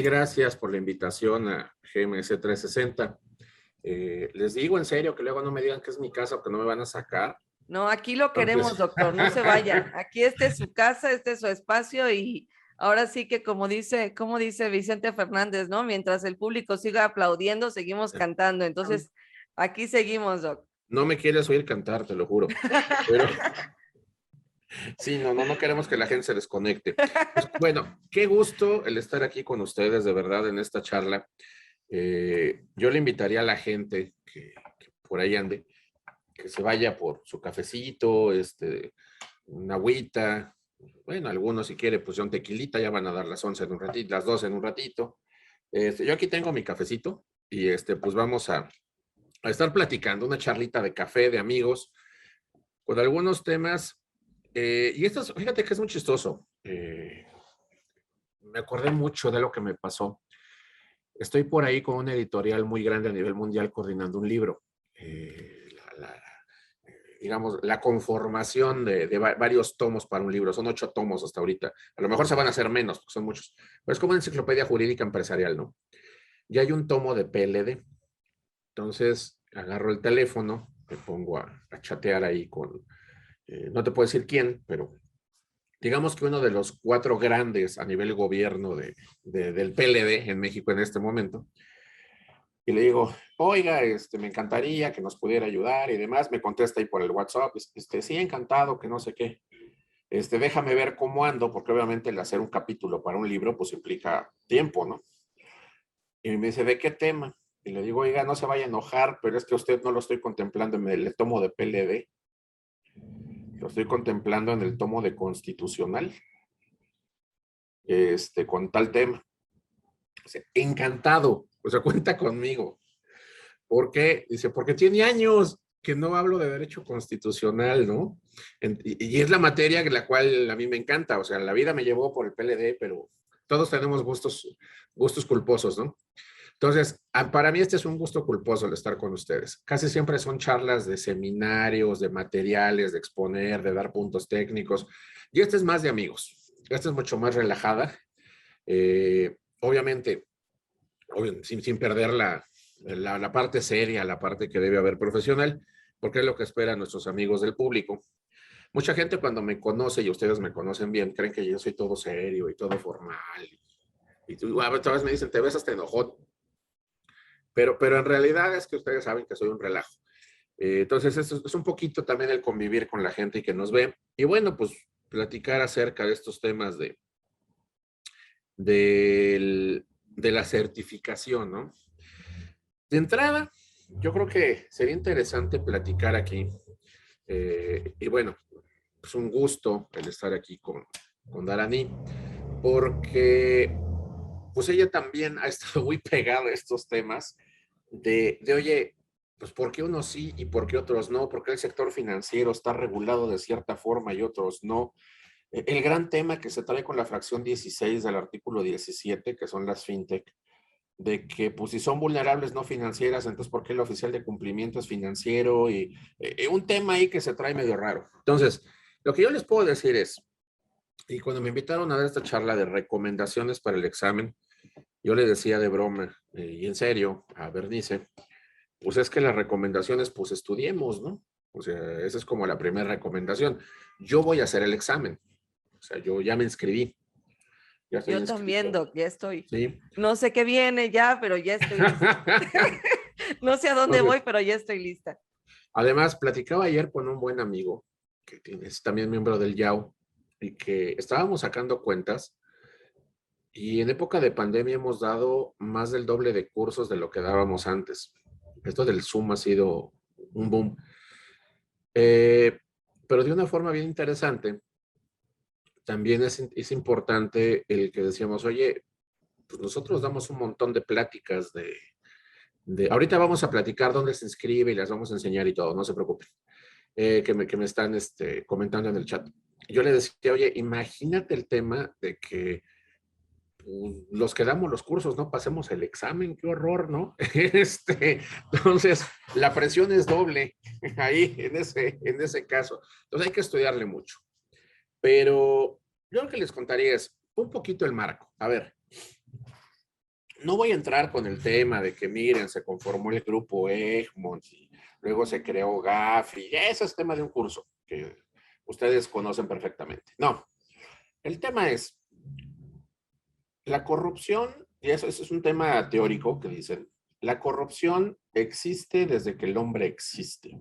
gracias por la invitación a GMS 360. Les digo en serio que luego no me digan que es mi casa o que no me van a sacar. No, aquí lo queremos, Entonces, doctor, no se vaya. Aquí este es su casa, este es su espacio y ahora sí que como dice Vicente Fernández, ¿no? Mientras el público siga aplaudiendo, seguimos cantando. Entonces, aquí seguimos, doc. no me quieres oír cantar, te lo juro. Pero sí, no queremos que la gente se desconecte. Pues bueno, qué gusto el estar aquí con ustedes, de verdad, en esta charla. Yo le invitaría a la gente que por ahí ande, que se vaya por su cafecito, una agüita. Bueno, algunos si quiere, pues un tequilita, ya van a dar las 11 en un ratito, las 12 en un ratito. Yo aquí tengo mi cafecito y pues vamos a estar platicando, una charlita de café, de amigos, con algunos temas. Y esto, fíjate que es muy chistoso. Me acordé mucho de lo que me pasó. Estoy por ahí con una editorial muy grande a nivel mundial coordinando un libro. Digamos, la conformación de varios tomos para un libro. Son 8 tomos hasta ahorita. A lo mejor se van a hacer menos, porque son muchos. Pero es como una enciclopedia jurídica empresarial, ¿no? Y hay un tomo de PLD. Entonces, agarro el teléfono, me pongo a chatear ahí con, no te puedo decir quién, pero digamos que uno de los 4 grandes a nivel gobierno del PLD en México en este momento. Y le digo, oiga, me encantaría que nos pudiera ayudar y demás. Me contesta ahí por el WhatsApp, sí, encantado, que no sé qué. Déjame ver cómo ando, porque obviamente el hacer un capítulo para un libro, pues implica tiempo, ¿no? Y me dice, ¿de qué tema? Y le digo, oiga, no se vaya a enojar, pero es que usted no lo estoy contemplando en el tomo de PLD, lo estoy contemplando en el tomo de Constitucional, con tal tema. O sea, encantado, o sea, cuenta conmigo. ¿Por qué? Dice, porque tiene años que no hablo de derecho constitucional, ¿no? Y es la materia en la cual a mí me encanta, o sea, la vida me llevó por el PLD, pero todos tenemos gustos culposos, ¿no? Entonces, para mí este es un gusto culposo el estar con ustedes. Casi siempre son charlas de seminarios, de materiales, de exponer, de dar puntos técnicos. Y este es más de amigos. Esta es mucho más relajada. Obviamente, sin perder la parte seria, la parte que debe haber profesional, porque es lo que esperan nuestros amigos del público. Mucha gente cuando me conoce, y ustedes me conocen bien, creen que yo soy todo serio y todo formal. Y tú, a veces me dicen, te ves hasta enojón. Pero en realidad es que ustedes saben que soy un relajo. Entonces, esto es un poquito también el convivir con la gente y que nos ve. Y bueno, pues platicar acerca de estos temas de la certificación, ¿no? De entrada, yo creo que sería interesante platicar aquí. Y bueno, es un gusto el estar aquí con Darani, porque pues ella también ha estado muy pegada a estos temas oye, pues ¿por qué unos sí y por qué otros no? ¿Por qué el sector financiero está regulado de cierta forma y otros no? El gran tema que se trae con la fracción 16 del artículo 17, que son las fintech, de que pues si son vulnerables no financieras, entonces ¿por qué el oficial de cumplimiento es financiero? Y un tema ahí que se trae medio raro. Entonces, lo que yo les puedo decir es, y cuando me invitaron a dar esta charla de recomendaciones para el examen, yo le decía de broma y en serio a Bernice, pues es que las recomendaciones, pues estudiemos, ¿no? O sea, esa es como la primera recomendación. Yo voy a hacer el examen. O sea, yo ya me inscribí. Ya estoy Yo también, inscrito. doc, ya estoy. Sí. No sé qué viene ya, pero ya estoy lista. No sé a dónde Entonces, voy, pero ya estoy lista. además, platicaba ayer con un buen amigo, que es también miembro del YAU, y que estábamos sacando cuentas, y en época de pandemia hemos dado más del doble de cursos de lo que dábamos antes. Esto del Zoom ha sido un boom. Eh, pero de una forma bien interesante, también es importante el que decíamos, oye, pues nosotros damos un montón de pláticas ahorita vamos a platicar dónde se inscribe y las vamos a enseñar y todo, no se preocupen, que me están comentando en el chat. Yo le decía, oye, imagínate el tema de que pues, los que damos los cursos no pasemos el examen, qué horror, ¿no? Entonces, la presión es doble ahí en ese caso. Entonces hay que estudiarle mucho. Pero yo lo que les contaría es un poquito el marco. A ver, No voy a entrar con el tema de que, miren, se conformó el grupo Egmont y luego se creó GAF y ese es tema de un curso que ustedes conocen perfectamente. No, el tema es la corrupción, y eso es un tema teórico que dicen, la corrupción existe desde que el hombre existe.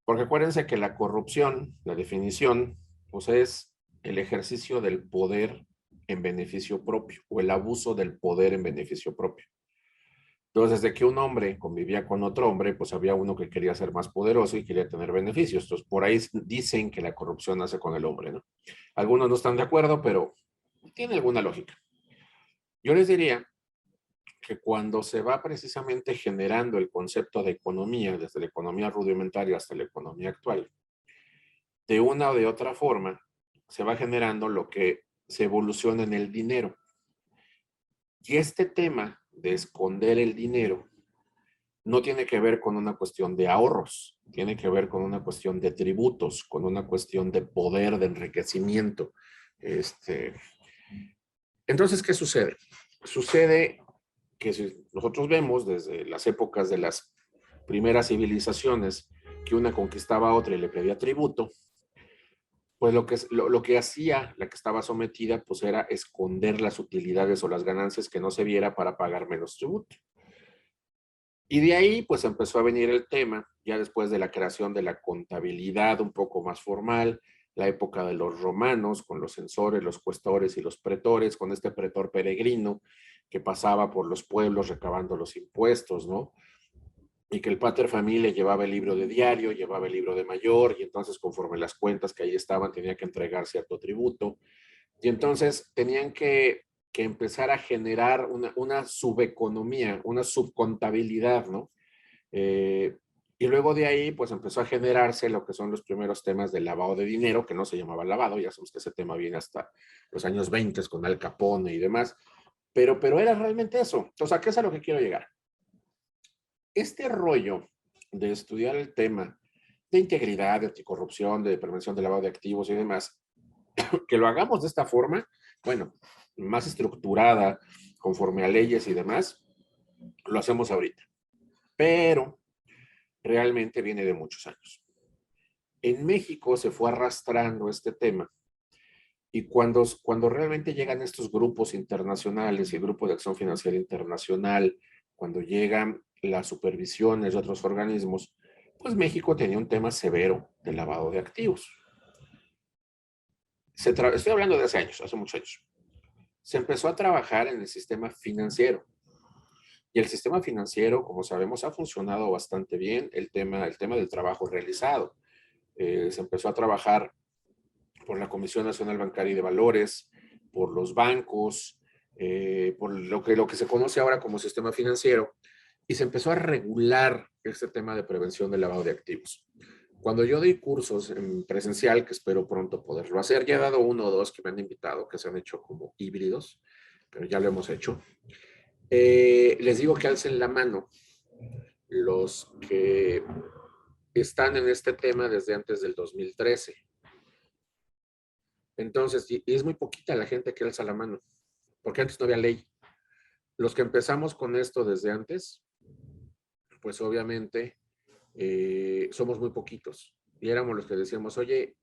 Porque acuérdense que la corrupción, la definición, pues es el ejercicio del poder en beneficio propio o el abuso del poder en beneficio propio. Entonces, desde que un hombre convivía con otro hombre, pues había uno que quería ser más poderoso y quería tener beneficios. Entonces, por ahí dicen que la corrupción nace con el hombre, ¿no? Algunos no están de acuerdo, pero tiene alguna lógica. Yo les diría que cuando se va precisamente generando el concepto de economía, desde la economía rudimentaria hasta la economía actual, de una o de otra forma, se va generando lo que se evoluciona en el dinero. Y este tema de esconder el dinero no tiene que ver con una cuestión de ahorros, tiene que ver con una cuestión de tributos, con una cuestión de poder, de enriquecimiento. Este, entonces, ¿qué sucede? Sucede que si nosotros vemos desde las épocas de las primeras civilizaciones que una conquistaba a otra y le pedía tributo, pues lo que hacía la que estaba sometida, pues era esconder las utilidades o las ganancias que no se viera para pagar menos tributo. Y de ahí, pues empezó a venir el tema, ya después de la creación de la contabilidad un poco más formal, la época de los romanos, con los censores, los cuestores y los pretores, con este pretor peregrino que pasaba por los pueblos recabando los impuestos, ¿no? Y que el pater familia llevaba el libro de diario, llevaba el libro de mayor, y entonces conforme las cuentas que ahí estaban tenía que entregar cierto tributo, y entonces tenían que empezar a generar una subeconomía, una subcontabilidad, ¿no? Y luego de ahí, pues empezó a generarse lo que son los primeros temas del lavado de dinero, que no se llamaba lavado, ya sabemos que ese tema viene hasta los años 20 con Al Capone y demás, pero era realmente eso. Entonces, ¿a qué es a lo que quiero llegar? Este rollo de estudiar el tema de integridad, de anticorrupción, de prevención del lavado de activos y demás, que lo hagamos de esta forma, bueno, más estructurada, conforme a leyes y demás, lo hacemos ahorita. Pero realmente viene de muchos años. En México se fue arrastrando este tema y cuando realmente llegan estos grupos internacionales y el Grupo de Acción Financiera Internacional, cuando llegan las supervisiones de otros organismos, pues México tenía un tema severo de lavado de activos. Estoy hablando de hace años, hace muchos años. Se empezó a trabajar en el sistema financiero. Y el sistema financiero, como sabemos, ha funcionado bastante bien. El tema del trabajo realizado. Se empezó a trabajar por la Comisión Nacional Bancaria y de Valores, por los bancos, por lo que se conoce ahora como sistema financiero, y se empezó a regular este tema de prevención del lavado de activos. Cuando yo doy cursos en presencial, que espero pronto poderlo hacer, ya he dado uno o dos que me han invitado, que se han hecho como híbridos, pero ya lo hemos hecho. Les digo que alcen la mano los que están en este tema desde antes del 2013. Entonces, y es muy poquita la gente que alza la mano, porque antes no había ley. Los que empezamos con esto desde antes, pues obviamente somos muy poquitos. Y éramos los que decíamos, oye,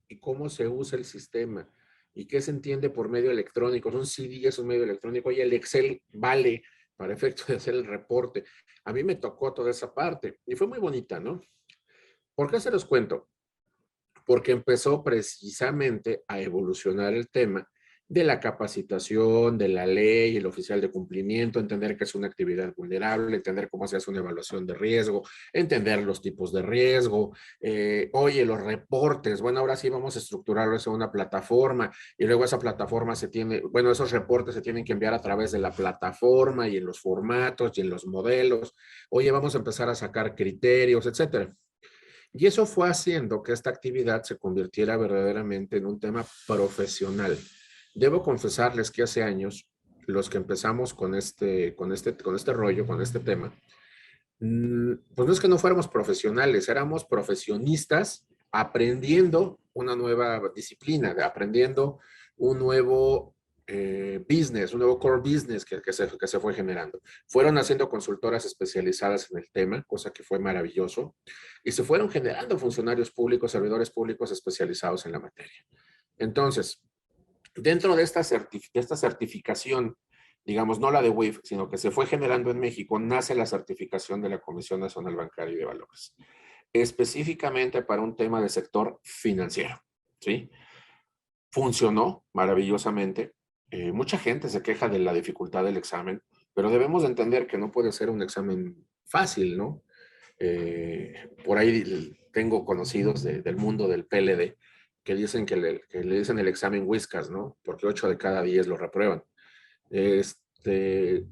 ¿y cómo se usa el sistema? ¿Y qué se entiende por medio electrónico? Un CD es un medio electrónico. Oye, el Excel vale para efecto de hacer el reporte. A mí me tocó toda esa parte y fue muy bonita, ¿no? ¿Por qué se los cuento? Porque empezó precisamente a evolucionar el tema de la capacitación, de la ley, el oficial de cumplimiento, entender que es una actividad vulnerable, entender cómo se hace una evaluación de riesgo, entender los tipos de riesgo, oye, los reportes, bueno, ahora sí vamos a estructurarlos en una plataforma y luego esa plataforma se tiene, bueno, esos reportes se tienen que enviar a través de la plataforma y en los formatos y en los modelos, oye, vamos a empezar a sacar criterios, etcétera. Y eso fue haciendo que esta actividad se convirtiera verdaderamente en un tema profesional. Debo confesarles que hace años, los que empezamos con este rollo, con este tema, pues no es que no fuéramos profesionales, éramos profesionistas aprendiendo una nueva disciplina, aprendiendo un nuevo business, un nuevo core business que se fue generando. Fueron haciendo consultoras especializadas en el tema, cosa que fue maravilloso, y se fueron generando funcionarios públicos, servidores públicos especializados en la materia. Entonces, dentro de esta certificación, digamos, no la de WIF, sino que se fue generando en México, nace la certificación de la Comisión Nacional Bancaria y de Valores, específicamente para un tema de sector financiero, ¿sí? Funcionó maravillosamente. Mucha gente se queja de la dificultad del examen, pero debemos de entender que no puede ser un examen fácil, ¿no? Por ahí tengo conocidos del mundo del PLD que dicen que le dicen el examen Whiskas, ¿no? Porque 8 de cada 10 lo reprueban.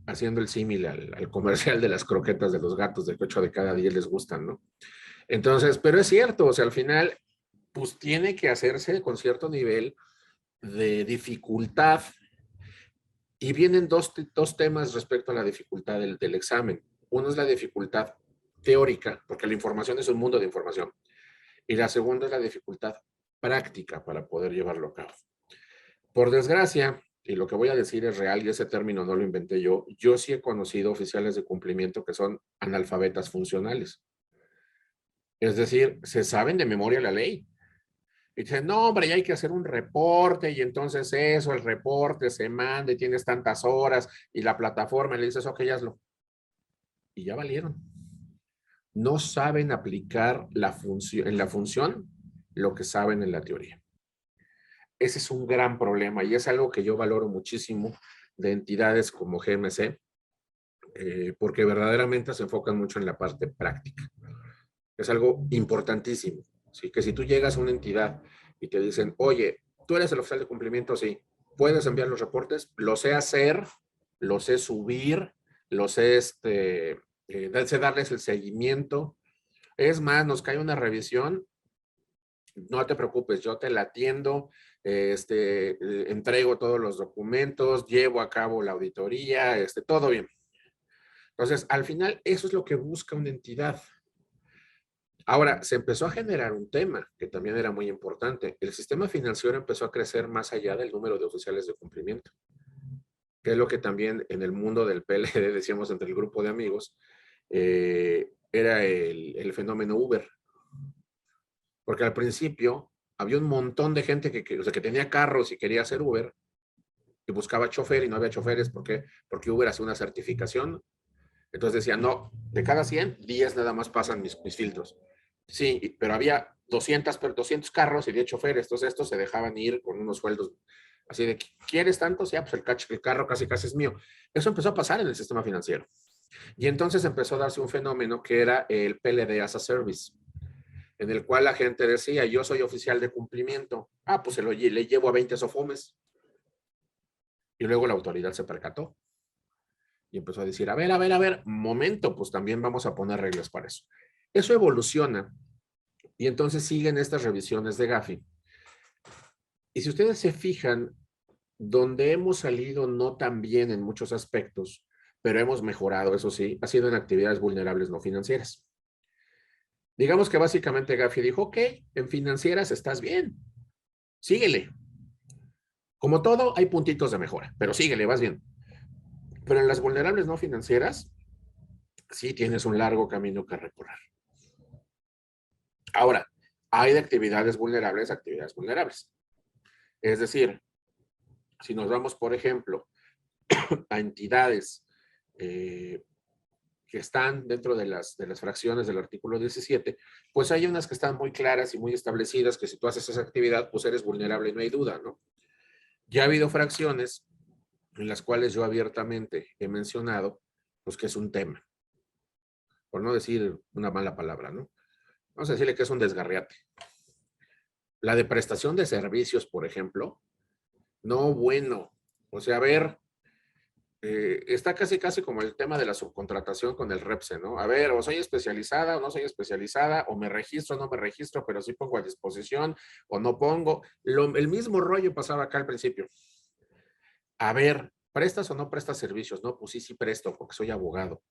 Haciendo el símil al comercial de las croquetas de los gatos, de que 8 de cada 10 les gustan, ¿no? Entonces, pero es cierto, o sea, al final, pues tiene que hacerse con cierto nivel de dificultad. Y vienen dos temas respecto a la dificultad del examen. Uno es la dificultad teórica, porque la información es un mundo de información. Y la segunda es la dificultad práctica para poder llevarlo a cabo. Por desgracia, y lo que voy a decir es real, y ese término no lo inventé yo sí he conocido oficiales de cumplimiento que son analfabetas funcionales. Es decir, se saben de memoria la ley. Y dicen, no, hombre, ya hay que hacer un reporte, y entonces eso, el reporte se manda y tienes tantas horas, y la plataforma le dices, ok, hazlo. Y ya valieron. No saben aplicar en la función lo que saben en la teoría. Ese es un gran problema y es algo que yo valoro muchísimo de entidades como GMC, porque verdaderamente se enfocan mucho en la parte práctica. Es algo importantísimo. ¿Sí? Que si tú llegas a una entidad y te dicen, oye, tú eres el oficial de cumplimiento, sí, puedes enviar los reportes, lo sé hacer, lo sé subir, lo sé, sé darles el seguimiento. Es más, nos cae una revisión, no te preocupes, yo te la atiendo, entrego todos los documentos, llevo a cabo la auditoría, todo bien. Entonces, al final, eso es lo que busca una entidad. Ahora, se empezó a generar un tema que también era muy importante. El sistema financiero empezó a crecer más allá del número de oficiales de cumplimiento, que es lo que también en el mundo del PLD decíamos entre el grupo de amigos, era el fenómeno Uber. Porque al principio había un montón de gente o sea, que tenía carros y quería hacer Uber y buscaba chofer y no había choferes. ¿Por qué? Porque Uber hacía una certificación. Entonces decía, no, de cada 100, 10 nada más pasan mis filtros. Sí, pero había 200 carros y 10 choferes, entonces estos se dejaban ir con unos sueldos así de, ¿quieres tantos? Ya, pues el carro casi es mío. Eso empezó a pasar en el sistema financiero. Y entonces empezó a darse un fenómeno que era el PLD as a Service, en el cual la gente decía, yo soy oficial de cumplimiento. Ah, pues le llevo a 20 sofomes. Y luego la autoridad se percató y empezó a decir, a ver, momento, pues también vamos a poner reglas para eso. Eso evoluciona y entonces siguen estas revisiones de Gafi. Y si ustedes se fijan, donde hemos salido no tan bien en muchos aspectos, pero hemos mejorado, eso sí, ha sido en actividades vulnerables no financieras. Digamos que básicamente Gafi dijo, ok, en financieras estás bien, síguele. Como todo, hay puntitos de mejora, pero síguele, vas bien. Pero en las vulnerables no financieras, sí tienes un largo camino que recorrer. Ahora, hay de actividades vulnerables a actividades vulnerables. Es decir, si nos vamos, por ejemplo, a entidades que están dentro de las fracciones del artículo 17, pues hay unas que están muy claras y muy establecidas que si tú haces esa actividad, pues eres vulnerable, no hay duda, ¿no? Ya ha habido fracciones en las cuales yo abiertamente he mencionado, pues que es un tema, por no decir una mala palabra, ¿no? Vamos a decirle que es un desgarriate. La de prestación de servicios, por ejemplo, no, bueno, o sea, a ver, está casi como el tema de la subcontratación con el REPSE, ¿no? A ver, o soy especializada o no soy especializada, o me registro o no me registro, pero sí pongo a disposición o no pongo. El mismo rollo pasaba acá al principio. A ver, ¿prestas o no prestas servicios? No, pues sí presto porque soy abogado.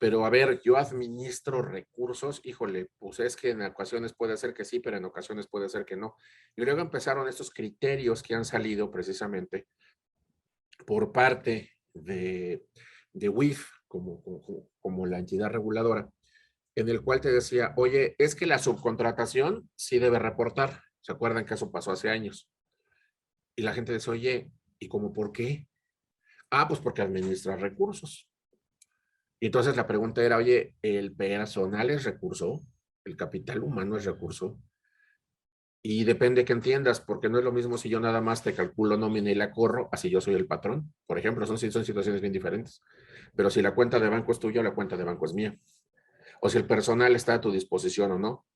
Pero a ver, yo administro recursos, híjole, pues es que en ocasiones puede ser que sí, pero en ocasiones puede ser que no. Y luego empezaron estos criterios que han salido precisamente por parte de WIF como la entidad reguladora, en el cual te decía, oye, es que la subcontratación sí debe reportar. ¿Se acuerdan que eso pasó hace años? Y la gente dice, oye, ¿y cómo por qué? Ah, pues porque administra recursos. Y entonces la pregunta era, oye, ¿el personal es recurso? ¿El capital humano es recurso? Y depende que entiendas, porque no es lo mismo si yo nada más te calculo nómina y la corro, así yo soy el patrón. Por ejemplo, son situaciones bien diferentes. Pero si la cuenta de banco es tuya, la cuenta de banco es mía. O si el personal está a tu disposición o no.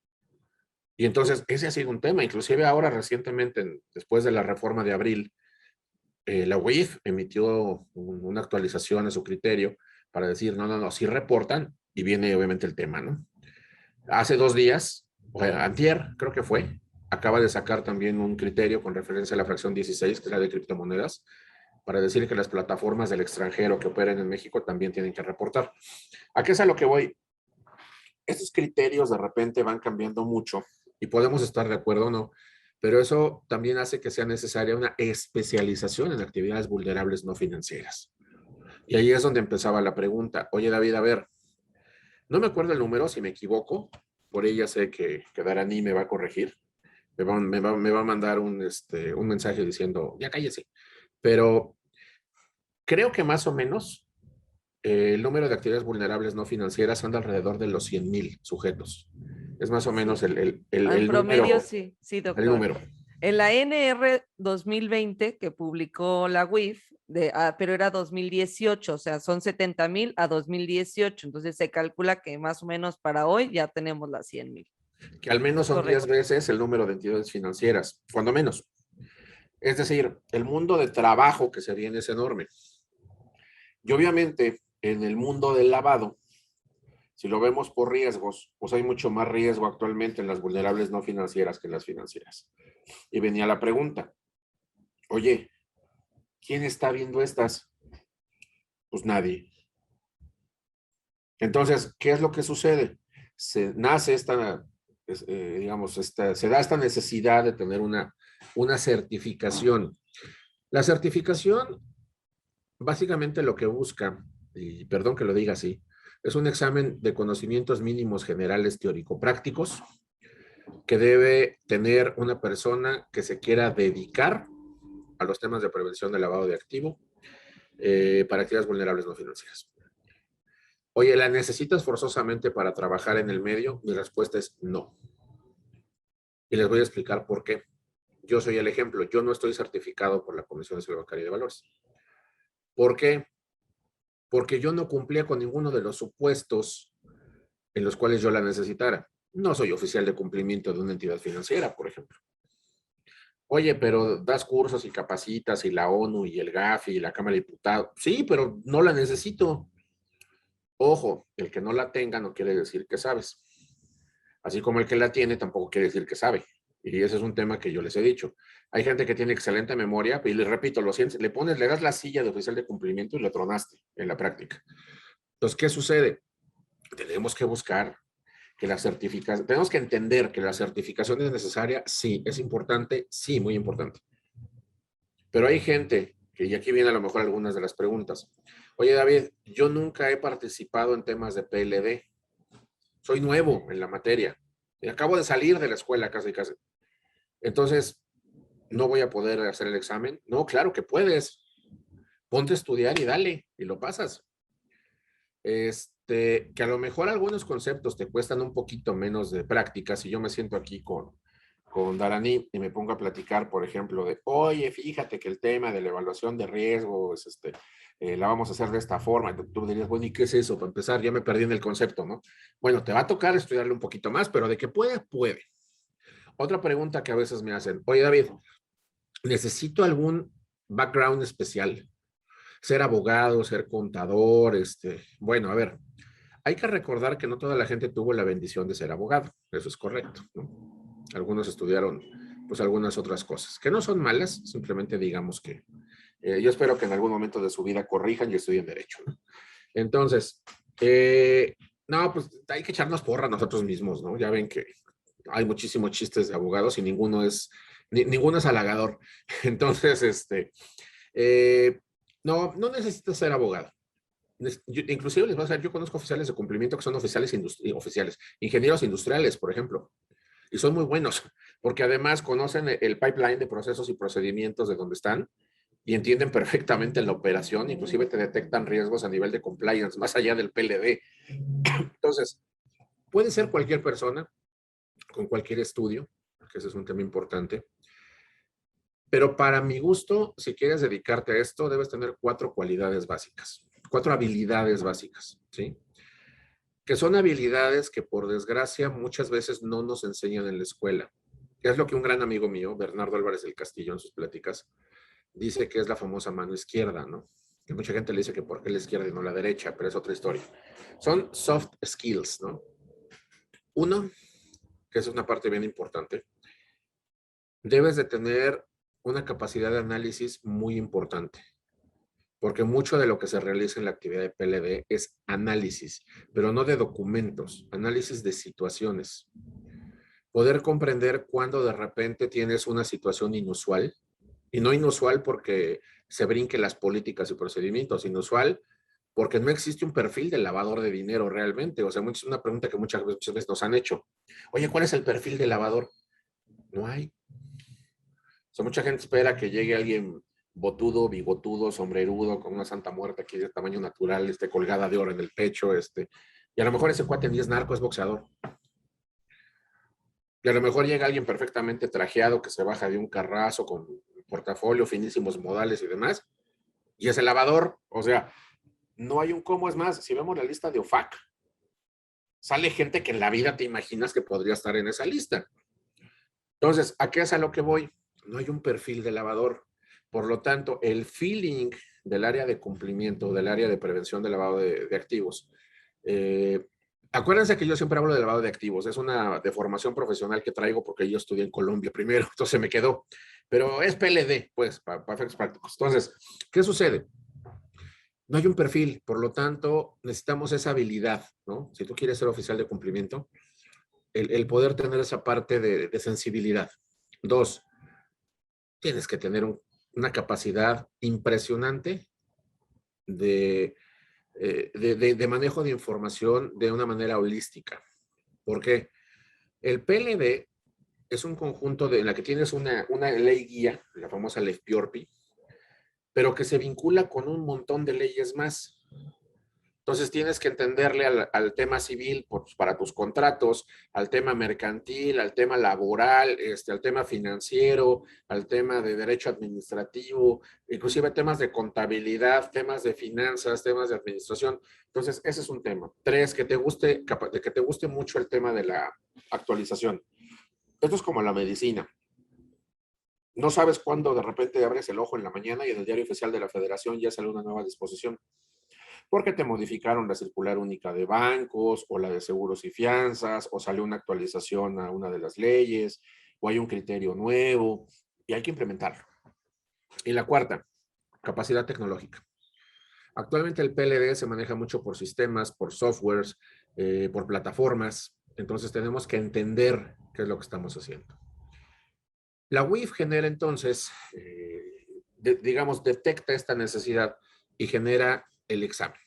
Y entonces ese ha sido un tema. Inclusive ahora recientemente, después de la reforma de abril, la UIF emitió una actualización a su criterio para decir, no, sí reportan, y viene obviamente el tema, ¿no? Hace 2 días, o antier, creo que fue, acaba de sacar también un criterio con referencia a la fracción 16, que es la de criptomonedas, para decir que las plataformas del extranjero que operen en México también tienen que reportar. ¿A qué es a lo que voy? Estos criterios de repente van cambiando mucho y podemos estar de acuerdo o no, pero eso también hace que sea necesaria una especialización en actividades vulnerables no financieras. Y ahí es donde empezaba la pregunta. Oye, David, a ver, no me acuerdo el número, si me equivoco, por ella sé que Darani me va a corregir, me va a mandar un mensaje diciendo, ya cállese, pero creo que más o menos el número de actividades vulnerables no financieras anda alrededor de los 100,000 sujetos. Es más o menos Sí, en el promedio número, sí, sí, el doctor. número. En la NR 2020 que publicó la WIF, pero era 2018, o sea, son 70,000 a 2018, entonces se calcula que más o menos para hoy ya tenemos las 100,000. Que al menos Es son 10 correcto. veces el número de entidades financieras, cuando menos. Es decir, el mundo de trabajo que se viene es enorme. Y obviamente, en el mundo del lavado, si lo vemos por riesgos, pues hay mucho más riesgo actualmente en las vulnerables no financieras que en las financieras. Y venía la pregunta, oye, ¿quién está viendo estas? Pues nadie. Entonces, ¿qué es lo que sucede? Se nace se da esta necesidad de tener una certificación. La certificación, básicamente lo que busca, y perdón que lo diga así, es un examen de conocimientos mínimos generales teórico-prácticos que debe tener una persona que se quiera dedicar a los temas de prevención de lavado de activo para actividades vulnerables no financieras. Oye, ¿la necesitas forzosamente para trabajar en el medio? Mi respuesta es no. Y les voy a explicar por qué. Yo soy el ejemplo. Yo no estoy certificado por la Comisión Nacional Bancaria de Valores. ¿Por qué? Porque yo no cumplía con ninguno de los supuestos en los cuales yo la necesitara. No soy oficial de cumplimiento de una entidad financiera, por ejemplo. Oye, pero das cursos y capacitas y la ONU y el GAFI y la Cámara de Diputados. Sí, pero no la necesito. Ojo, el que no la tenga no quiere decir que sabes. Así como el que la tiene tampoco quiere decir que sabe. Y ese es un tema que yo les he dicho. Hay gente que tiene excelente memoria, y les repito, lo sientes, le das la silla de oficial de cumplimiento y lo tronaste en la práctica. Entonces, ¿qué sucede? Tenemos que buscar que la certificación, tenemos que entender que la certificación es necesaria, sí, es importante, sí, muy importante. Pero hay gente, que y aquí vienen a lo mejor algunas de las preguntas. Oye, David, yo nunca he participado en temas de PLD. Soy nuevo en la materia. Acabo de salir de la escuela casi, casi. Entonces, ¿no voy a poder hacer el examen? No, claro que puedes. Ponte a estudiar y dale, y lo pasas. Que a lo mejor algunos conceptos te cuestan un poquito menos de práctica. Si yo me siento aquí con Darani y me pongo a platicar, por ejemplo, de, oye, fíjate que el tema de la evaluación de riesgos, la vamos a hacer de esta forma. Tú dirías, bueno, ¿y qué es eso? Para empezar, ya me perdí en el concepto, ¿no? Bueno, te va a tocar estudiarle un poquito más, pero de que puede, puede. Otra pregunta que a veces me hacen, oye, David, ¿necesito algún background especial? Ser abogado, ser contador, bueno, a ver, hay que recordar que no toda la gente tuvo la bendición de ser abogado, eso es correcto, ¿no? Algunos estudiaron, pues, algunas otras cosas, que no son malas, simplemente digamos que yo espero que en algún momento de su vida corrijan y estudien derecho, ¿no? Entonces, no, pues hay que echarnos porra nosotros mismos, ¿no? Ya ven que hay muchísimos chistes de abogados y ninguno es halagador. Entonces, eh, No, no necesitas ser abogado. Inclusive les voy a decir, yo conozco oficiales de cumplimiento que son oficiales, ingenieros industriales, por ejemplo, y son muy buenos, porque además conocen el pipeline de procesos y procedimientos de donde están y entienden perfectamente la operación, inclusive te detectan riesgos a nivel de compliance, más allá del PLD. Entonces, puede ser cualquier persona con cualquier estudio, que ese es un tema importante, pero para mi gusto, si quieres dedicarte a esto, debes tener 4 cualidades básicas, 4 habilidades básicas, ¿sí? Que son habilidades que por desgracia muchas veces no nos enseñan en la escuela. Es lo que un gran amigo mío, Bernardo Álvarez del Castillo, en sus pláticas, dice que es la famosa mano izquierda, ¿no? Que mucha gente le dice que por qué la izquierda y no la derecha, pero es otra historia. Son soft skills, ¿no? Uno, que es una parte bien importante, debes de tener una capacidad de análisis muy importante, porque mucho de lo que se realiza en la actividad de PLD es análisis, pero no de documentos, análisis de situaciones. Poder comprender cuando de repente tienes una situación inusual, y no inusual porque se brinquen las políticas y procedimientos, inusual porque no existe un perfil de lavador de dinero realmente. O sea, es una pregunta que muchas veces nos han hecho. Oye, ¿cuál es el perfil de lavador? No hay. O sea, mucha gente espera que llegue alguien botudo, bigotudo, sombrerudo, con una santa muerte aquí de tamaño natural, colgada de oro en el pecho, y a lo mejor ese cuate ni es narco, es boxeador. Y a lo mejor llega alguien perfectamente trajeado que se baja de un carrazo con portafolio, finísimos modales y demás, y es el lavador. O sea, no hay un cómo. Es más, si vemos la lista de OFAC, sale gente que en la vida te imaginas que podría estar en esa lista. Entonces, ¿a qué es a lo que voy? No hay un perfil de lavador. Por lo tanto, el feeling del área de cumplimiento, del área de prevención de lavado de activos. Acuérdense que yo siempre hablo de lavado de activos. Es una deformación profesional que traigo porque yo estudié en Colombia primero, entonces me quedó. Pero es PLD, pues, para efectos prácticos. Entonces, ¿qué sucede? No hay un perfil, por lo tanto, necesitamos esa habilidad, ¿no? Si tú quieres ser oficial de cumplimiento, el poder tener esa parte de sensibilidad. Dos, tienes que tener una capacidad impresionante de, de manejo de información de una manera holística. Porque el PLD es un conjunto en la que tienes una ley guía, la famosa ley PIORPI, pero que se vincula con un montón de leyes más. Entonces tienes que entenderle al tema civil pues, para tus contratos, al tema mercantil, al tema laboral, al tema financiero, al tema de derecho administrativo, inclusive temas de contabilidad, temas de finanzas, temas de administración. Entonces, ese es un tema. Tres, que te guste mucho el tema de la actualización. Esto es como la medicina. No sabes cuándo de repente abres el ojo en la mañana y en el diario oficial de la Federación ya sale una nueva disposición, porque te modificaron la circular única de bancos o la de seguros y fianzas, o salió una actualización a una de las leyes, o hay un criterio nuevo y hay que implementarlo. Y la cuarta, capacidad tecnológica. Actualmente el PLD se maneja mucho por sistemas, por softwares, por plataformas, entonces tenemos que entender qué es lo que estamos haciendo. La UIF genera entonces, digamos, detecta esta necesidad y genera el examen.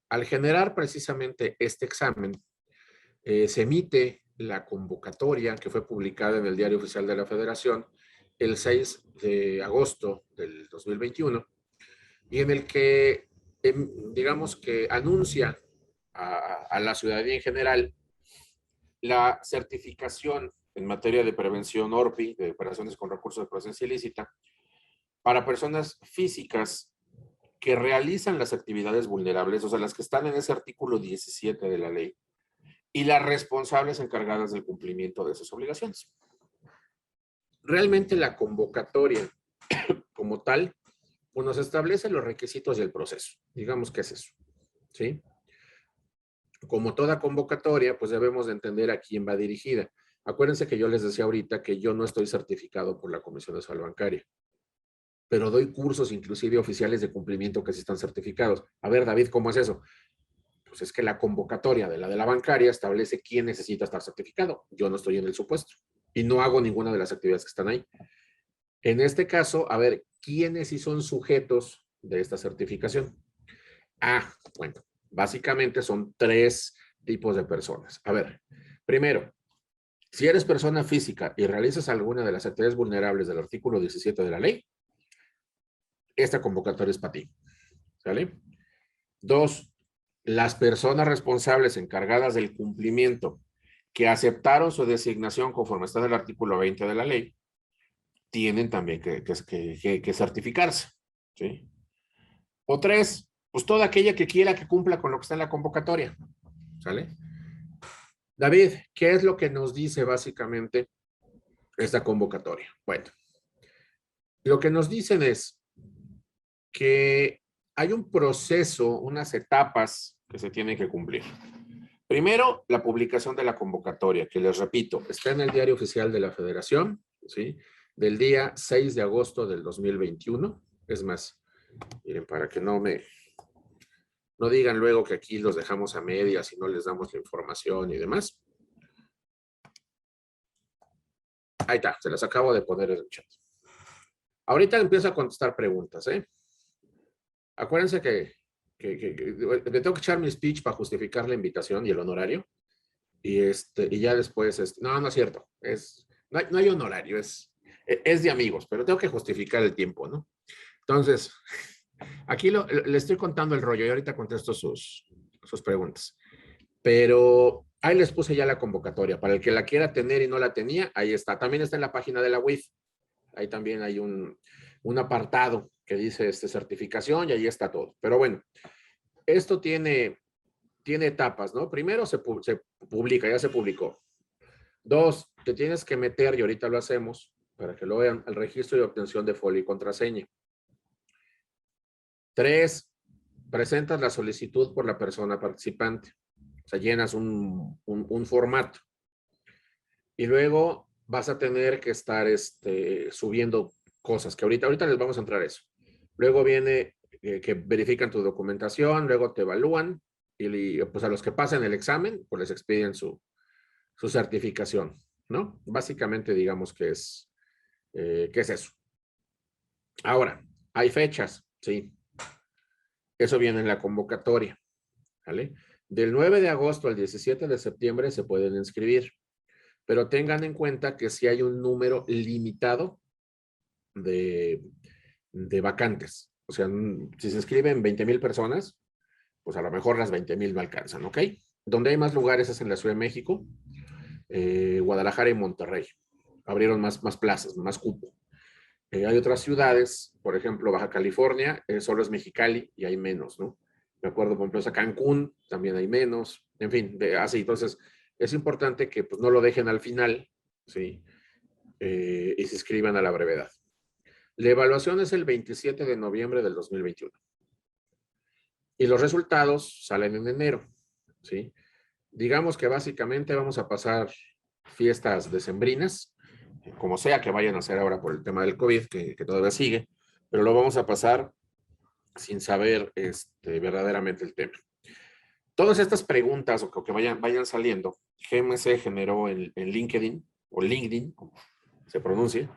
Al generar precisamente este examen, se emite la convocatoria que fue publicada en el Diario Oficial de la Federación el 6 de agosto del 2021 y en el que, digamos que anuncia a la ciudadanía en general la certificación en materia de prevención ORPI, de operaciones con recursos de procedencia ilícita, para personas físicas que realizan las actividades vulnerables, o sea, las que están en ese artículo 17 de la ley, y las responsables encargadas del cumplimiento de esas obligaciones. Realmente la convocatoria como tal, pues nos establece los requisitos del proceso. Digamos que es eso, ¿sí? Como toda convocatoria, pues debemos de entender a quién va dirigida. Acuérdense que yo les decía ahorita que yo no estoy certificado por la Comisión de Salud Bancaria, pero doy cursos inclusive oficiales de cumplimiento que sí están certificados. A ver, David, ¿cómo es eso? Pues es que la convocatoria de la bancaria establece quién necesita estar certificado. Yo no estoy en el supuesto y no hago ninguna de las actividades que están ahí. En este caso, a ver, ¿quiénes sí son sujetos de esta certificación? Ah, bueno, básicamente son 3 tipos de personas. A ver, primero, si eres persona física y realizas alguna de las actividades vulnerables del artículo 17 de la ley, esta convocatoria es para ti. ¿Sale? 2, las personas responsables encargadas del cumplimiento que aceptaron su designación conforme está en el artículo 20 de la ley, tienen también que certificarse. ¿Sí? O 3, pues toda aquella que quiera que cumpla con lo que está en la convocatoria. ¿Sale? David, ¿qué es lo que nos dice básicamente esta convocatoria? Bueno, lo que nos dicen es que hay un proceso, unas etapas que se tienen que cumplir. Primero, la publicación de la convocatoria, que les repito, está en el Diario Oficial de la Federación, ¿sí? Del día 6 de agosto del 2021. Es más, miren, para que no digan luego que aquí los dejamos a medias y no les damos la información y demás. Ahí está, se las acabo de poner en el chat. Ahorita empiezo a contestar preguntas, ¿eh? Acuérdense que le tengo que echar mi speech para justificar la invitación y el honorario. Y ya después, no es cierto. No hay honorario, es de amigos, pero tengo que justificar el tiempo, ¿no? Entonces, aquí le estoy contando el rollo y ahorita contesto sus preguntas. Pero ahí les puse ya la convocatoria. Para el que la quiera tener y no la tenía, ahí está. También está en la página de la UIF. Ahí también hay un apartado que dice certificación y ahí está todo. Pero bueno, esto tiene etapas, ¿no? Primero se publica, ya se publicó. 2, te tienes que meter, y ahorita lo hacemos, para que lo vean, al registro de obtención de folio y contraseña. 3, presentas la solicitud por la persona participante. O sea, llenas un formato. Y luego vas a tener que estar subiendo cosas, que ahorita les vamos a entrar a eso. Luego viene que verifican tu documentación, luego te evalúan, y pues a los que pasen el examen, pues les expiden su certificación, ¿no? Básicamente digamos que es eso. Ahora, hay fechas, sí. Eso viene en la convocatoria, ¿vale? Del 9 de agosto al 17 de septiembre se pueden inscribir, pero tengan en cuenta que si hay un número limitado de vacantes. O sea, si se inscriben 20,000 personas, pues a lo mejor las 20,000 no alcanzan, ¿ok? Donde hay más lugares es en la Ciudad de México, Guadalajara y Monterrey. Abrieron más plazas, más cupo. Hay otras ciudades, por ejemplo, Baja California, solo es Mexicali y hay menos, ¿no? Me acuerdo, por ejemplo, a Cancún, también hay menos. En fin, así. Entonces, es importante que pues, no lo dejen al final, ¿sí? Y se inscriban a la brevedad. La evaluación es el 27 de noviembre del 2021. Y los resultados salen en enero, ¿sí? Digamos que básicamente vamos a pasar fiestas decembrinas, como sea que vayan a hacer ahora por el tema del COVID, que todavía sigue, pero lo vamos a pasar sin saber verdaderamente el tema. Todas estas preguntas o que vayan saliendo, GMC generó en LinkedIn, o LinkedIn, como se pronuncia,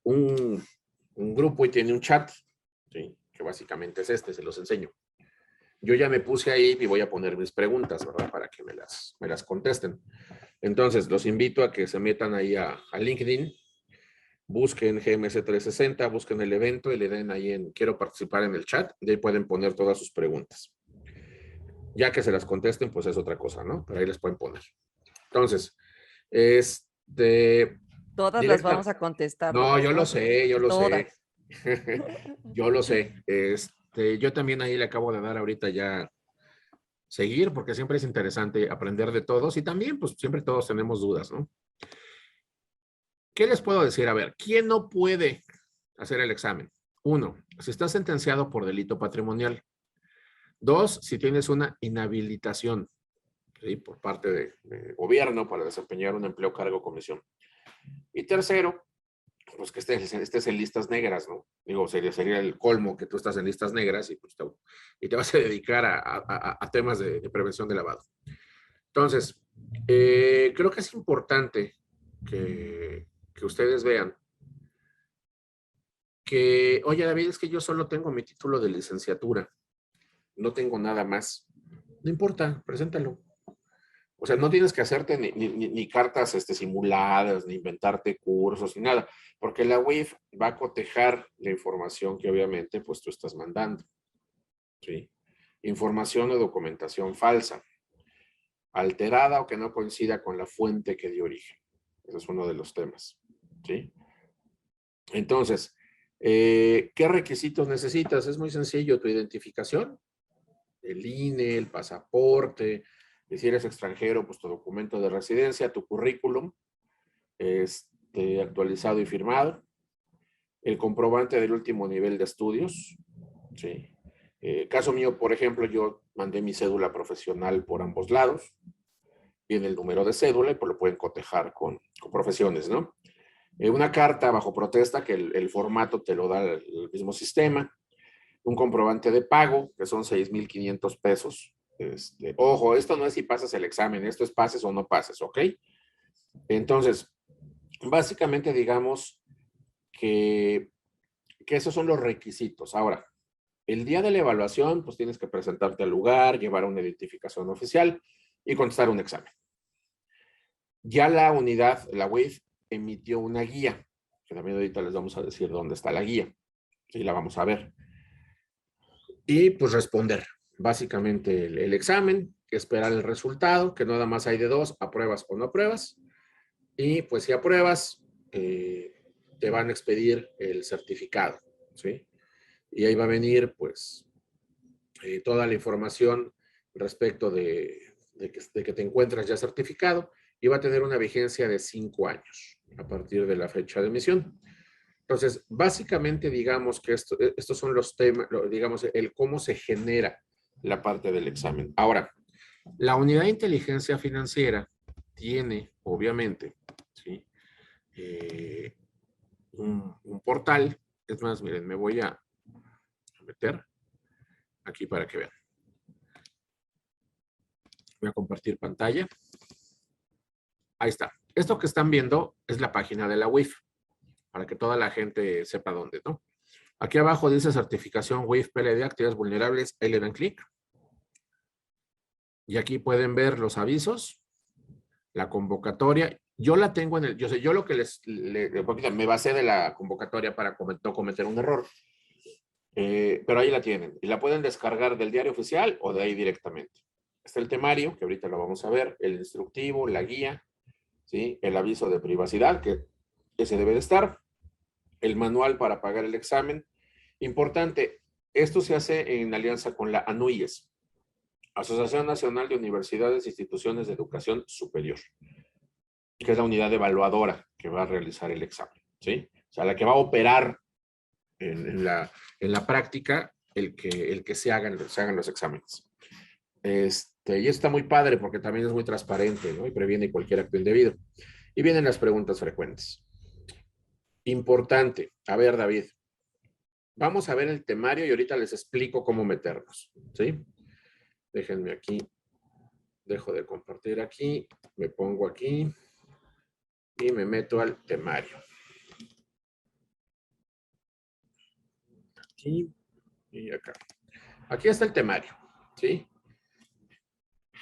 un grupo y tiene un chat, ¿sí? Que básicamente es se los enseño. Yo ya me puse ahí y voy a poner mis preguntas, ¿verdad? Para que me las contesten. Entonces, los invito a que se metan ahí a LinkedIn, busquen GMC 360, busquen el evento y le den ahí en quiero participar en el chat, y ahí pueden poner todas sus preguntas. Ya que se las contesten, pues es otra cosa, ¿no? Pero ahí les pueden poner. Entonces, todas las vamos a contestar. No, yo lo sé, yo lo todas. sé. Yo lo sé. Yo también ahí le acabo de dar ahorita ya seguir, porque siempre es interesante aprender de todos y también, pues siempre todos tenemos dudas, ¿no? ¿Qué les puedo decir? A ver, ¿quién no puede hacer el examen? 1, si estás sentenciado por delito patrimonial. 2, si tienes una inhabilitación, ¿sí? Por parte de gobierno para desempeñar un empleo, cargo o comisión. Y tercero, pues que estés en listas negras, ¿no? Digo, sería el colmo que tú estás en listas negras y, pues, te vas a dedicar a temas de prevención de lavado. Entonces, creo que es importante que ustedes vean que, oye, David, es que yo solo tengo mi título de licenciatura, no tengo nada más. No importa, preséntalo. O sea, no tienes que hacerte ni cartas simuladas, ni inventarte cursos, ni nada, porque la UIF va a cotejar la información que obviamente pues tú estás mandando, ¿sí? Información o documentación falsa, alterada o que no coincida con la fuente que dio origen. Ese es uno de los temas, ¿sí? Entonces, ¿qué requisitos necesitas? Es muy sencillo, tu identificación, el INE, el pasaporte, y si eres extranjero, pues tu documento de residencia, tu currículum, actualizado y firmado, el comprobante del último nivel de estudios, ¿sí? Caso mío, por ejemplo, yo mandé mi cédula profesional por ambos lados, viene el número de cédula y pues lo pueden cotejar con profesiones, ¿no? Una carta bajo protesta, que el formato te lo da el mismo sistema, un comprobante de pago, que son 6,500 pesos. Ojo, esto no es si pasas el examen, esto es pases o no pases, ¿ok? Entonces, básicamente digamos que esos son los requisitos. Ahora, el día de la evaluación, pues tienes que presentarte al lugar, llevar una identificación oficial y contestar un examen. Ya la unidad, la UIF, emitió una guía, que también ahorita les vamos a decir dónde está la guía, y la vamos a ver. Y pues responder, básicamente el examen, esperar el resultado, que nada más hay de dos, apruebas o no apruebas, y pues si apruebas, te van a expedir el certificado, ¿sí? Y ahí va a venir pues toda la información respecto de que te encuentras ya certificado y va a tener una vigencia de 5 años a partir de la fecha de emisión. Entonces, básicamente digamos que estos son los temas, digamos, el cómo se genera la parte del examen. Ahora, la unidad de inteligencia financiera tiene, obviamente, ¿sí? Un portal. Es más, miren, me voy a meter aquí para que vean. Voy a compartir pantalla. Ahí está. Esto que están viendo es la página de la UIF, para que toda la gente sepa dónde, ¿no? Aquí abajo dice certificación UIF PLD, actividades vulnerables, ahí le dan clic. Y aquí pueden ver los avisos, la convocatoria. Yo la tengo en el, yo lo que me basé de la convocatoria para no cometer un error. Pero ahí la tienen. Y la pueden descargar del diario oficial o de ahí directamente. Está el temario, que ahorita lo vamos a ver, el instructivo, la guía, ¿sí? El aviso de privacidad, que ese debe de estar, el manual para pagar el examen. Importante, esto se hace en alianza con la ANUYES, Asociación Nacional de Universidades e Instituciones de Educación Superior, que es la unidad evaluadora que va a realizar el examen, ¿sí? O sea, la que va a operar en la práctica el que se hagan los exámenes. Y esto está muy padre porque también es muy transparente, ¿no? Y previene cualquier acto indebido. Y vienen las preguntas frecuentes. Importante. A ver, David, vamos a ver el temario y ahorita les explico cómo meternos, ¿sí? Déjenme aquí. Dejo de compartir aquí. Me pongo aquí. Y me meto al temario. Aquí y acá. Aquí está el temario, ¿sí?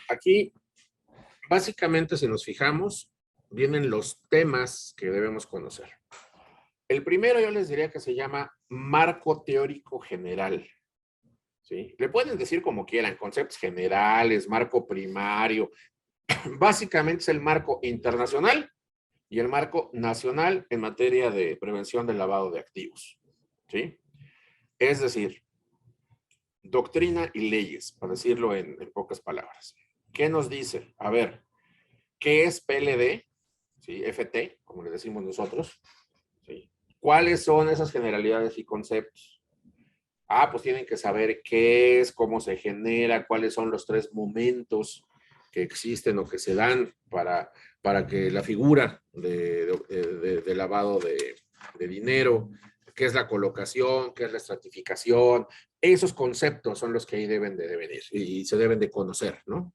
Aquí, básicamente, si nos fijamos, vienen los temas que debemos conocer. El primero yo les diría que se llama marco teórico general, ¿sí? Le pueden decir como quieran, conceptos generales, marco primario. Básicamente es el marco internacional y el marco nacional en materia de prevención del lavado de activos, ¿sí? Es decir, doctrina y leyes, para decirlo en pocas palabras. ¿Qué nos dice? A ver, ¿qué es PLD? ¿Sí? FT, como le decimos nosotros. ¿Sí? ¿Cuáles son esas generalidades y conceptos? Pues tienen que saber qué es, cómo se genera, cuáles son los 3 momentos que existen o que se dan para que la figura de lavado de dinero, qué es la colocación, qué es la estratificación, esos conceptos son los que ahí deben de venir y se deben de conocer, ¿no?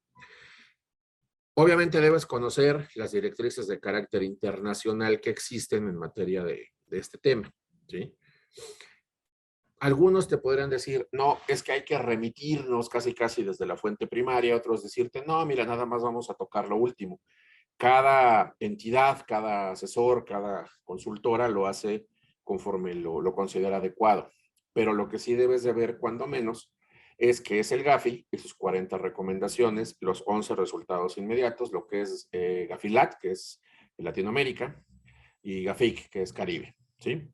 Obviamente debes conocer las directrices de carácter internacional que existen en materia de este tema, ¿sí? Algunos te podrían decir, no, es que hay que remitirnos casi casi desde la fuente primaria, otros decirte, no, mira, nada más vamos a tocar lo último. Cada entidad, cada asesor, cada consultora lo hace conforme lo considera adecuado. Pero lo que sí debes de ver, cuando menos, es que es el GAFI y sus 40 recomendaciones, los 11 resultados inmediatos, lo que es GAFILAT, que es Latinoamérica, y GAFIC, que es Caribe, ¿sí?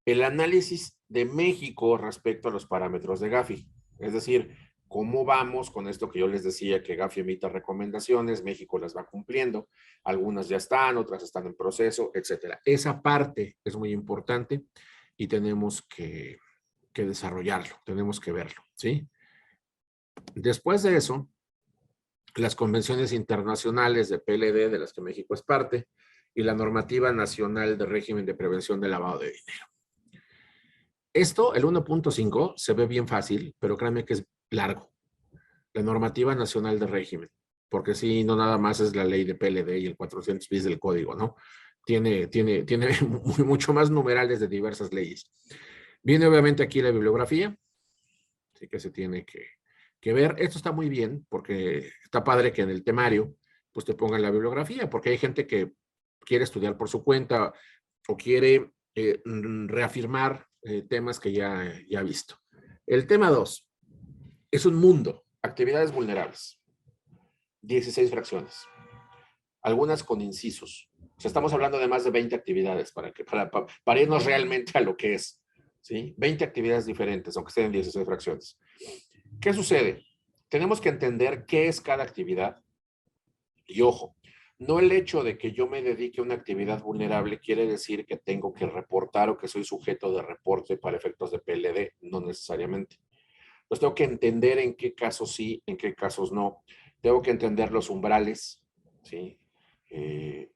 El análisis de México respecto a los parámetros de GAFI, es decir, cómo vamos con esto que yo les decía, que GAFI emita recomendaciones, México las va cumpliendo, algunas ya están, otras están en proceso, etcétera. Esa parte es muy importante y tenemos que desarrollarlo, tenemos que verlo, ¿sí? Después de eso, las convenciones internacionales de PLD, de las que México es parte, y la normativa nacional de régimen de prevención del lavado de dinero. Esto, el 1.5, se ve bien fácil, pero créanme que es largo. La normativa nacional de régimen, porque sí, no nada más es la ley de PLD y el 400 bis del código, ¿no? Tiene mucho más numerales de diversas leyes. Viene obviamente aquí la bibliografía, así que se tiene que ver. Esto está muy bien, porque está padre que en el temario, pues te pongan la bibliografía, porque hay gente que quiere estudiar por su cuenta o quiere reafirmar temas que ya ha visto. El tema 2 es un mundo, actividades vulnerables, 16 fracciones, algunas con incisos. O sea, estamos hablando de más de 20 actividades para irnos realmente a lo que es, ¿sí? 20 actividades diferentes, aunque estén en 16 fracciones. ¿Qué sucede? Tenemos que entender qué es cada actividad. Y ojo, no el hecho de que yo me dedique a una actividad vulnerable quiere decir que tengo que reportar o que soy sujeto de reporte para efectos de PLD, no necesariamente. Pues tengo que entender en qué casos sí, en qué casos no. Tengo que entender los umbrales, ¿sí? Que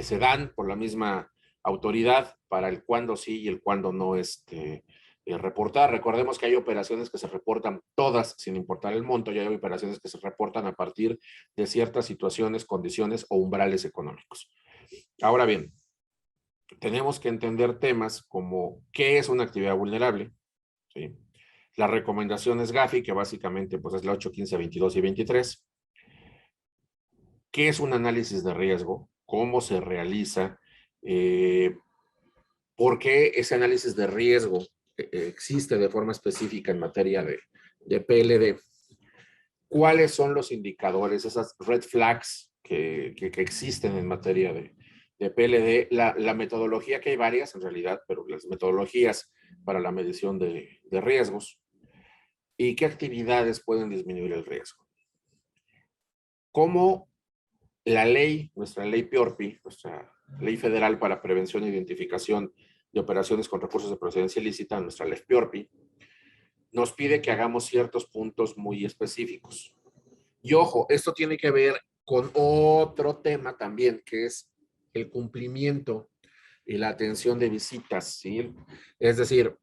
se dan por la misma autoridad para el cuándo sí y el cuándo no reportar. Recordemos que hay operaciones que se reportan todas sin importar el monto y hay operaciones que se reportan a partir de ciertas situaciones, condiciones o umbrales económicos. Ahora bien, tenemos que entender temas como qué es una actividad vulnerable, ¿sí? Las recomendaciones GAFI, que básicamente pues, es la 8, 15, 22 y 23. ¿Qué es un análisis de riesgo? ¿Cómo se realiza? ¿Por qué ese análisis de riesgo existe de forma específica en materia de PLD? ¿Cuáles son los indicadores, esas red flags que existen en materia de PLD? La metodología, que hay varias en realidad, pero las metodologías para la medición de riesgos. ¿Y qué actividades pueden disminuir el riesgo? ¿Cómo la ley, nuestra ley PIORPI, nuestra ley federal para prevención e identificación de operaciones con recursos de procedencia ilícita, nuestra ley PIORPI, nos pide que hagamos ciertos puntos muy específicos? Y ojo, esto tiene que ver con otro tema también, que es el cumplimiento y la atención de visitas, ¿sí? Es decir,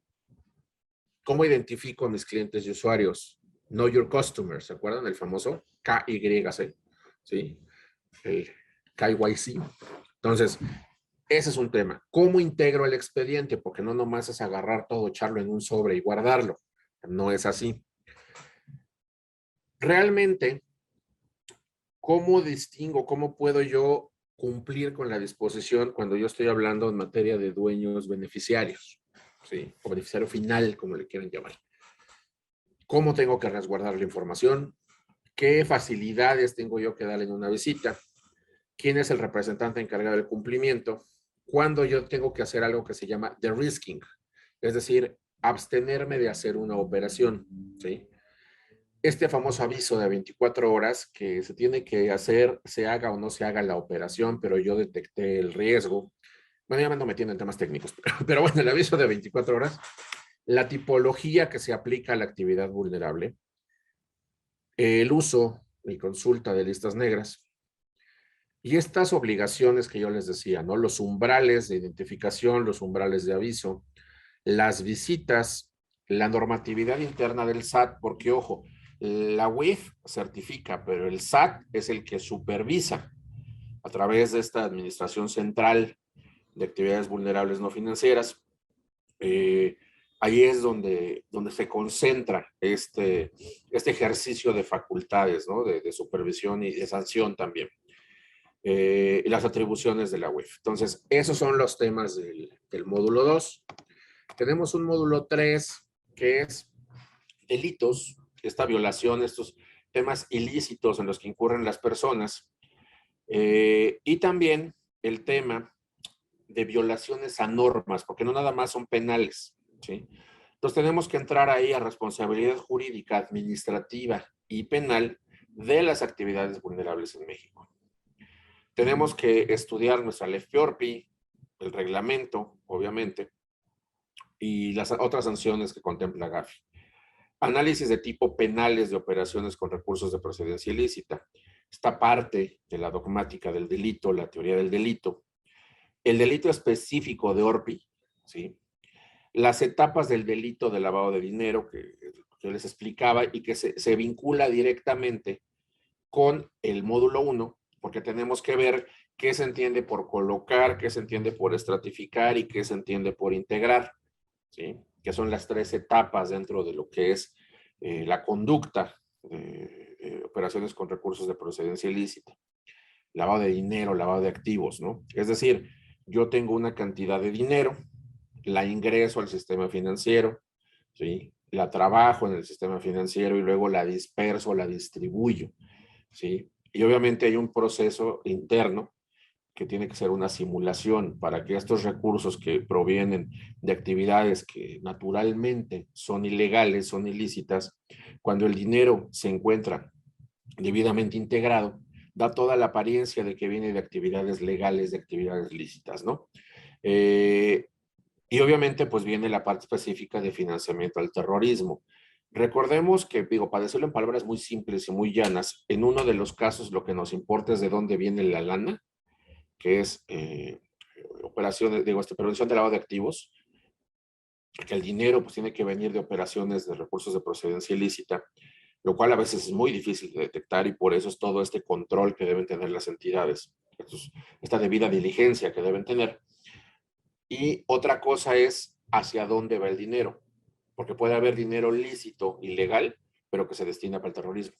¿cómo identifico a mis clientes y usuarios? Know your customer, ¿se acuerdan? El famoso KYC, ¿sí? El KYC. Entonces, ese es un tema. ¿Cómo integro el expediente? Porque no nomás es agarrar todo, echarlo en un sobre y guardarlo. No es así. Realmente, ¿cómo distingo, cómo puedo yo cumplir con la disposición cuando yo estoy hablando en materia de dueños beneficiarios? ¿Sí? O beneficiario final, como le quieran llamar. ¿Cómo tengo que resguardar la información? ¿Qué facilidades tengo yo que darle en una visita? ¿Quién es el representante encargado del cumplimiento? ¿Cuándo yo tengo que hacer algo que se llama de-risking? Es decir, abstenerme de hacer una operación, ¿sí? Este famoso aviso de 24 horas que se tiene que hacer, se haga o no se haga la operación, pero yo detecté el riesgo. Bueno, ya me ando metiendo en temas técnicos, pero bueno, el aviso de 24 horas, la tipología que se aplica a la actividad vulnerable, el uso y consulta de listas negras, y estas obligaciones que yo les decía, ¿no? Los umbrales de identificación, los umbrales de aviso, las visitas, la normatividad interna del SAT, porque ojo, la UIF certifica, pero el SAT es el que supervisa a través de esta administración central de actividades vulnerables no financieras. Ahí es donde se concentra este ejercicio de facultades, ¿no? De supervisión y de sanción también. Y las atribuciones de la UIF. Entonces, esos son los temas del módulo 2. Tenemos un módulo 3 que es delitos, esta violación, estos temas ilícitos en los que incurren las personas, y también el tema de violaciones a normas, porque no nada más son penales, ¿sí? Entonces tenemos que entrar ahí a responsabilidad jurídica, administrativa y penal de las actividades vulnerables en México. Tenemos que estudiar nuestra LEFPIORPI, el reglamento, obviamente, y las otras sanciones que contempla GAFI. Análisis de tipo penales de operaciones con recursos de procedencia ilícita. Esta parte de la dogmática del delito, la teoría del delito. El delito específico de ORPI, ¿sí? Las etapas del delito de lavado de dinero que yo les explicaba y que se vincula directamente con el módulo 1, porque tenemos que ver qué se entiende por colocar, qué se entiende por estratificar y qué se entiende por integrar, ¿sí? Que son las 3 etapas dentro de lo que es la conducta de operaciones con recursos de procedencia ilícita. Lavado de dinero, lavado de activos, ¿no? Es decir, yo tengo una cantidad de dinero, la ingreso al sistema financiero, ¿sí? La trabajo en el sistema financiero y luego la disperso, la distribuyo, ¿sí? Y obviamente hay un proceso interno que tiene que ser una simulación para que estos recursos que provienen de actividades que naturalmente son ilegales, son ilícitas, cuando el dinero se encuentra debidamente integrado, da toda la apariencia de que viene de actividades legales, de actividades lícitas, ¿no? Y obviamente pues viene la parte específica de financiamiento al terrorismo. Recordemos que, digo, para decirlo en palabras muy simples y muy llanas, en uno de los casos lo que nos importa es de dónde viene la lana, que es operaciones, digo, prevención de lavado de activos, que el dinero pues tiene que venir de operaciones de recursos de procedencia ilícita, lo cual a veces es muy difícil de detectar y por eso es todo este control que deben tener las entidades, esta debida diligencia que deben tener. Y otra cosa es hacia dónde va el dinero, porque puede haber dinero lícito, ilegal, pero que se destina para el terrorismo.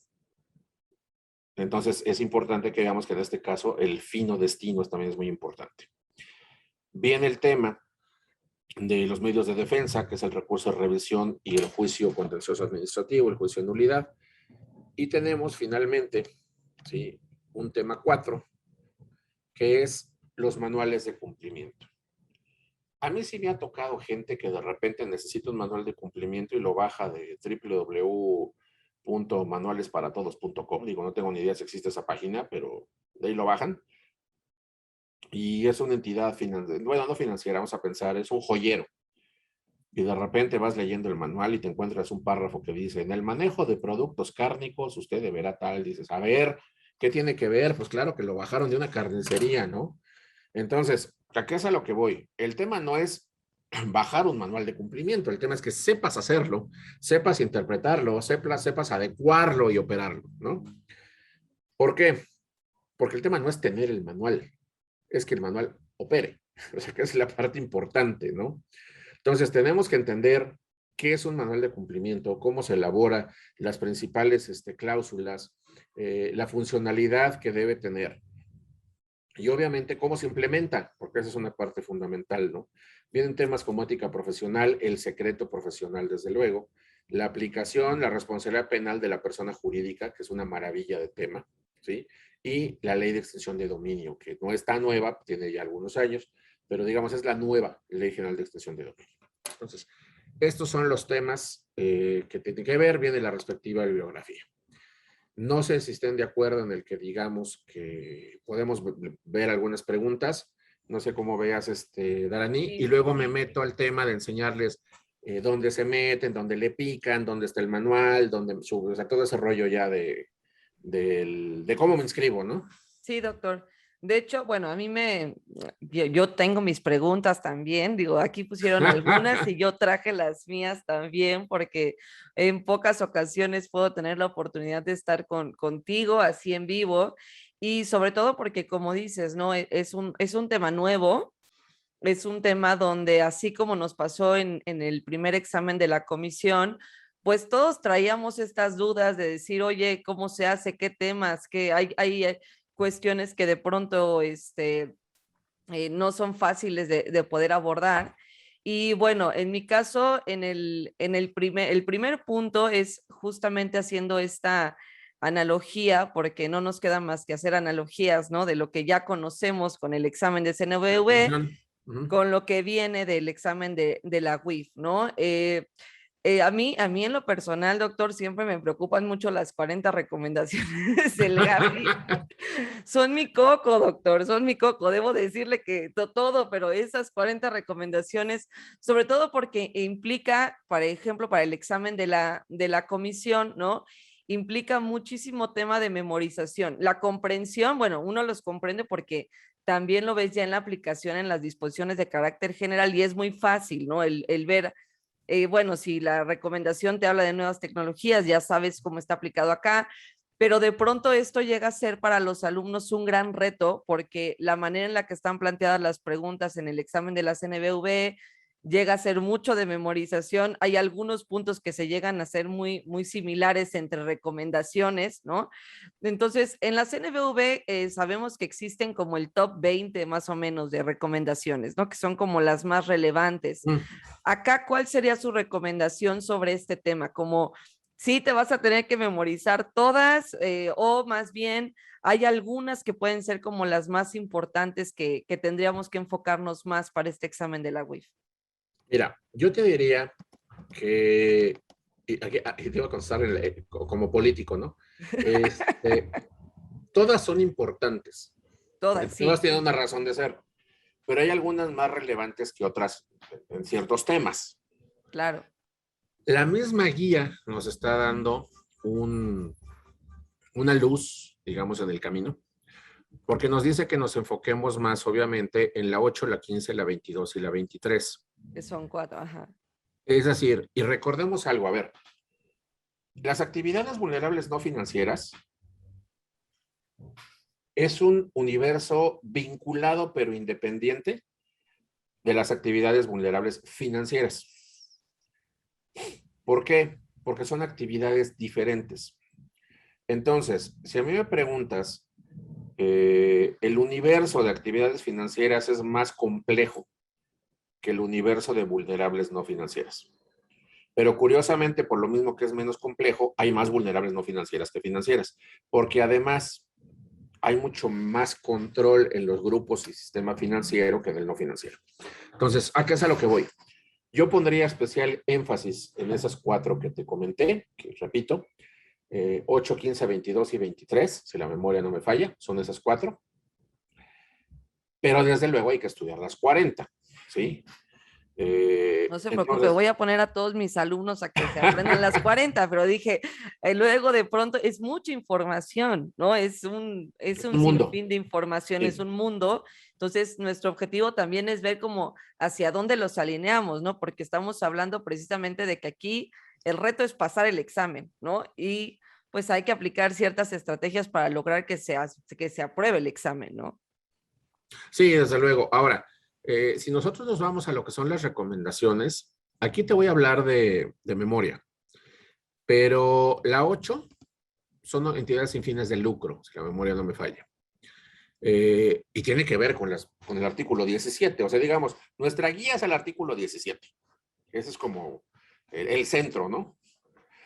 Entonces es importante que veamos que en este caso el fino destino también es muy importante. Viene el tema de los medios de defensa, que es el recurso de revisión y el juicio contencioso administrativo, el juicio de nulidad. Y tenemos finalmente, ¿sí?, un tema 4, que es los manuales de cumplimiento. A mí sí me ha tocado gente que de repente necesita un manual de cumplimiento y lo baja de www.manualesparatodos.com. Digo, no tengo ni idea si existe esa página, pero de ahí lo bajan. Y es una entidad financiera, bueno, no financiera, vamos a pensar, es un joyero. Y de repente vas leyendo el manual y te encuentras un párrafo que dice, en el manejo de productos cárnicos usted deberá tal. Dices, a ver, ¿qué tiene que ver? Pues claro que lo bajaron de una carnicería, ¿no? Entonces, ¿a qué es a lo que voy? El tema no es bajar un manual de cumplimiento, el tema es que sepas hacerlo, sepas interpretarlo, sepas adecuarlo y operarlo, ¿no? ¿Por qué? Porque el tema no es tener el manual, es que el manual opere, o sea, que es la parte importante, ¿no? Entonces, tenemos que entender qué es un manual de cumplimiento, cómo se elabora, las principales cláusulas, la funcionalidad que debe tener. Y obviamente cómo se implementa, porque esa es una parte fundamental, ¿no? Vienen temas como ética profesional, el secreto profesional, desde luego, la aplicación, la responsabilidad penal de la persona jurídica, que es una maravilla de tema, ¿sí? Y la ley de extinción de dominio, que no está nueva, tiene ya algunos años, pero digamos es la nueva ley general de extinción de dominio. Entonces, estos son los temas que tienen que ver, viene la respectiva bibliografía. No sé si estén de acuerdo en el que digamos que podemos ver algunas preguntas. No sé cómo veas, Darani, Sí, y luego me meto al tema de enseñarles dónde se meten, dónde le pican, dónde está el manual, dónde sube, o sea, todo ese rollo ya de cómo me inscribo, ¿no? sí, doctor. De hecho, bueno, yo tengo mis preguntas también, digo, aquí pusieron algunas y yo traje las mías también, porque en pocas ocasiones puedo tener la oportunidad de estar contigo así en vivo y sobre todo porque, como dices, ¿no? Es un tema nuevo es un tema donde, así como nos pasó en el primer examen de la comisión, pues todos traíamos estas dudas de decir, oye, ¿cómo se hace? ¿Qué temas? Que hay cuestiones que de pronto no son fáciles de poder abordar. Y bueno, en mi caso, el primer punto es justamente haciendo esta analogía, porque no nos queda más que hacer analogías, ¿no? De lo que ya conocemos con el examen de CNVV, Ujú. con lo que viene del examen de la WIF, ¿no? A mí en lo personal, doctor, siempre me preocupan mucho las 40 recomendaciones del Gafi. Son mi coco, doctor, son mi coco. Debo decirle que todo, pero esas 40 recomendaciones, sobre todo porque implica, por ejemplo, para el examen de la comisión, ¿no? Implica muchísimo tema de memorización. La comprensión, bueno, uno los comprende porque también lo ves ya en la aplicación en las disposiciones de carácter general y es muy fácil, ¿no? El ver, bueno, si la recomendación te habla de nuevas tecnologías, ya sabes cómo está aplicado acá, pero de pronto esto llega a ser para los alumnos un gran reto porque la manera en la que están planteadas las preguntas en el examen de la CNBV llega a ser mucho de memorización. Hay algunos puntos que se llegan a ser muy, muy similares entre recomendaciones, ¿no? Entonces, en la CNBV sabemos que existen como el top 20 más o menos de recomendaciones, ¿no? Que son como las más relevantes. Mm. Acá, ¿cuál sería su recomendación sobre este tema? Como sí te vas a tener que memorizar todas o más bien hay algunas que pueden ser como las más importantes que tendríamos que enfocarnos más para este examen de la WIF. Mira, yo te diría que, aquí te iba a contestar como político, ¿no? Este, todas son importantes, porque Todas, todas sí, tienen una razón de ser, pero hay algunas más relevantes que otras en ciertos temas. claro. La misma guía nos está dando una luz, digamos, en el camino, porque nos dice que nos enfoquemos más, obviamente, en la 8, la 15, la 22 y la 23. Que son cuatro, ajá. Es decir, y recordemos algo, a ver, las actividades vulnerables no financieras es un universo vinculado pero independiente de las actividades vulnerables financieras. ¿Por qué? Porque son actividades diferentes. Entonces, si a mí me preguntas, el universo de actividades financieras es más complejo que el universo de vulnerables no financieras. Pero curiosamente, por lo mismo que es menos complejo, hay más vulnerables no financieras que financieras, porque además hay mucho más control en los grupos y sistema financiero que en el no financiero. Entonces, ¿a qué es a lo que voy? Yo pondría especial énfasis en esas 4 que te comenté, que repito, 8, 15, 22 y 23, si la memoria no me falla, son esas 4. Pero desde luego hay que estudiar las 40, ¿sí? No se preocupe, Entonces, voy a poner a todos mis alumnos a que se aprendan las 40, pero dije, luego de pronto es mucha información, ¿no? Es es un un mundo. sinfín de información, es Sí. un mundo. Entonces, nuestro objetivo también es ver cómo hacia dónde los alineamos, ¿no? Porque estamos hablando precisamente de que aquí el reto es pasar el examen, ¿no? Y pues hay que aplicar ciertas estrategias para lograr que se apruebe el examen, ¿no? Sí, desde luego. Ahora, si nosotros nos vamos a lo que son las recomendaciones, aquí te voy a hablar de memoria, pero la 8 son entidades sin fines de lucro, si la memoria no me falla. Y tiene que ver con el artículo 17. O sea, digamos, nuestra guía es el artículo 17. Ese es como el centro, ¿no?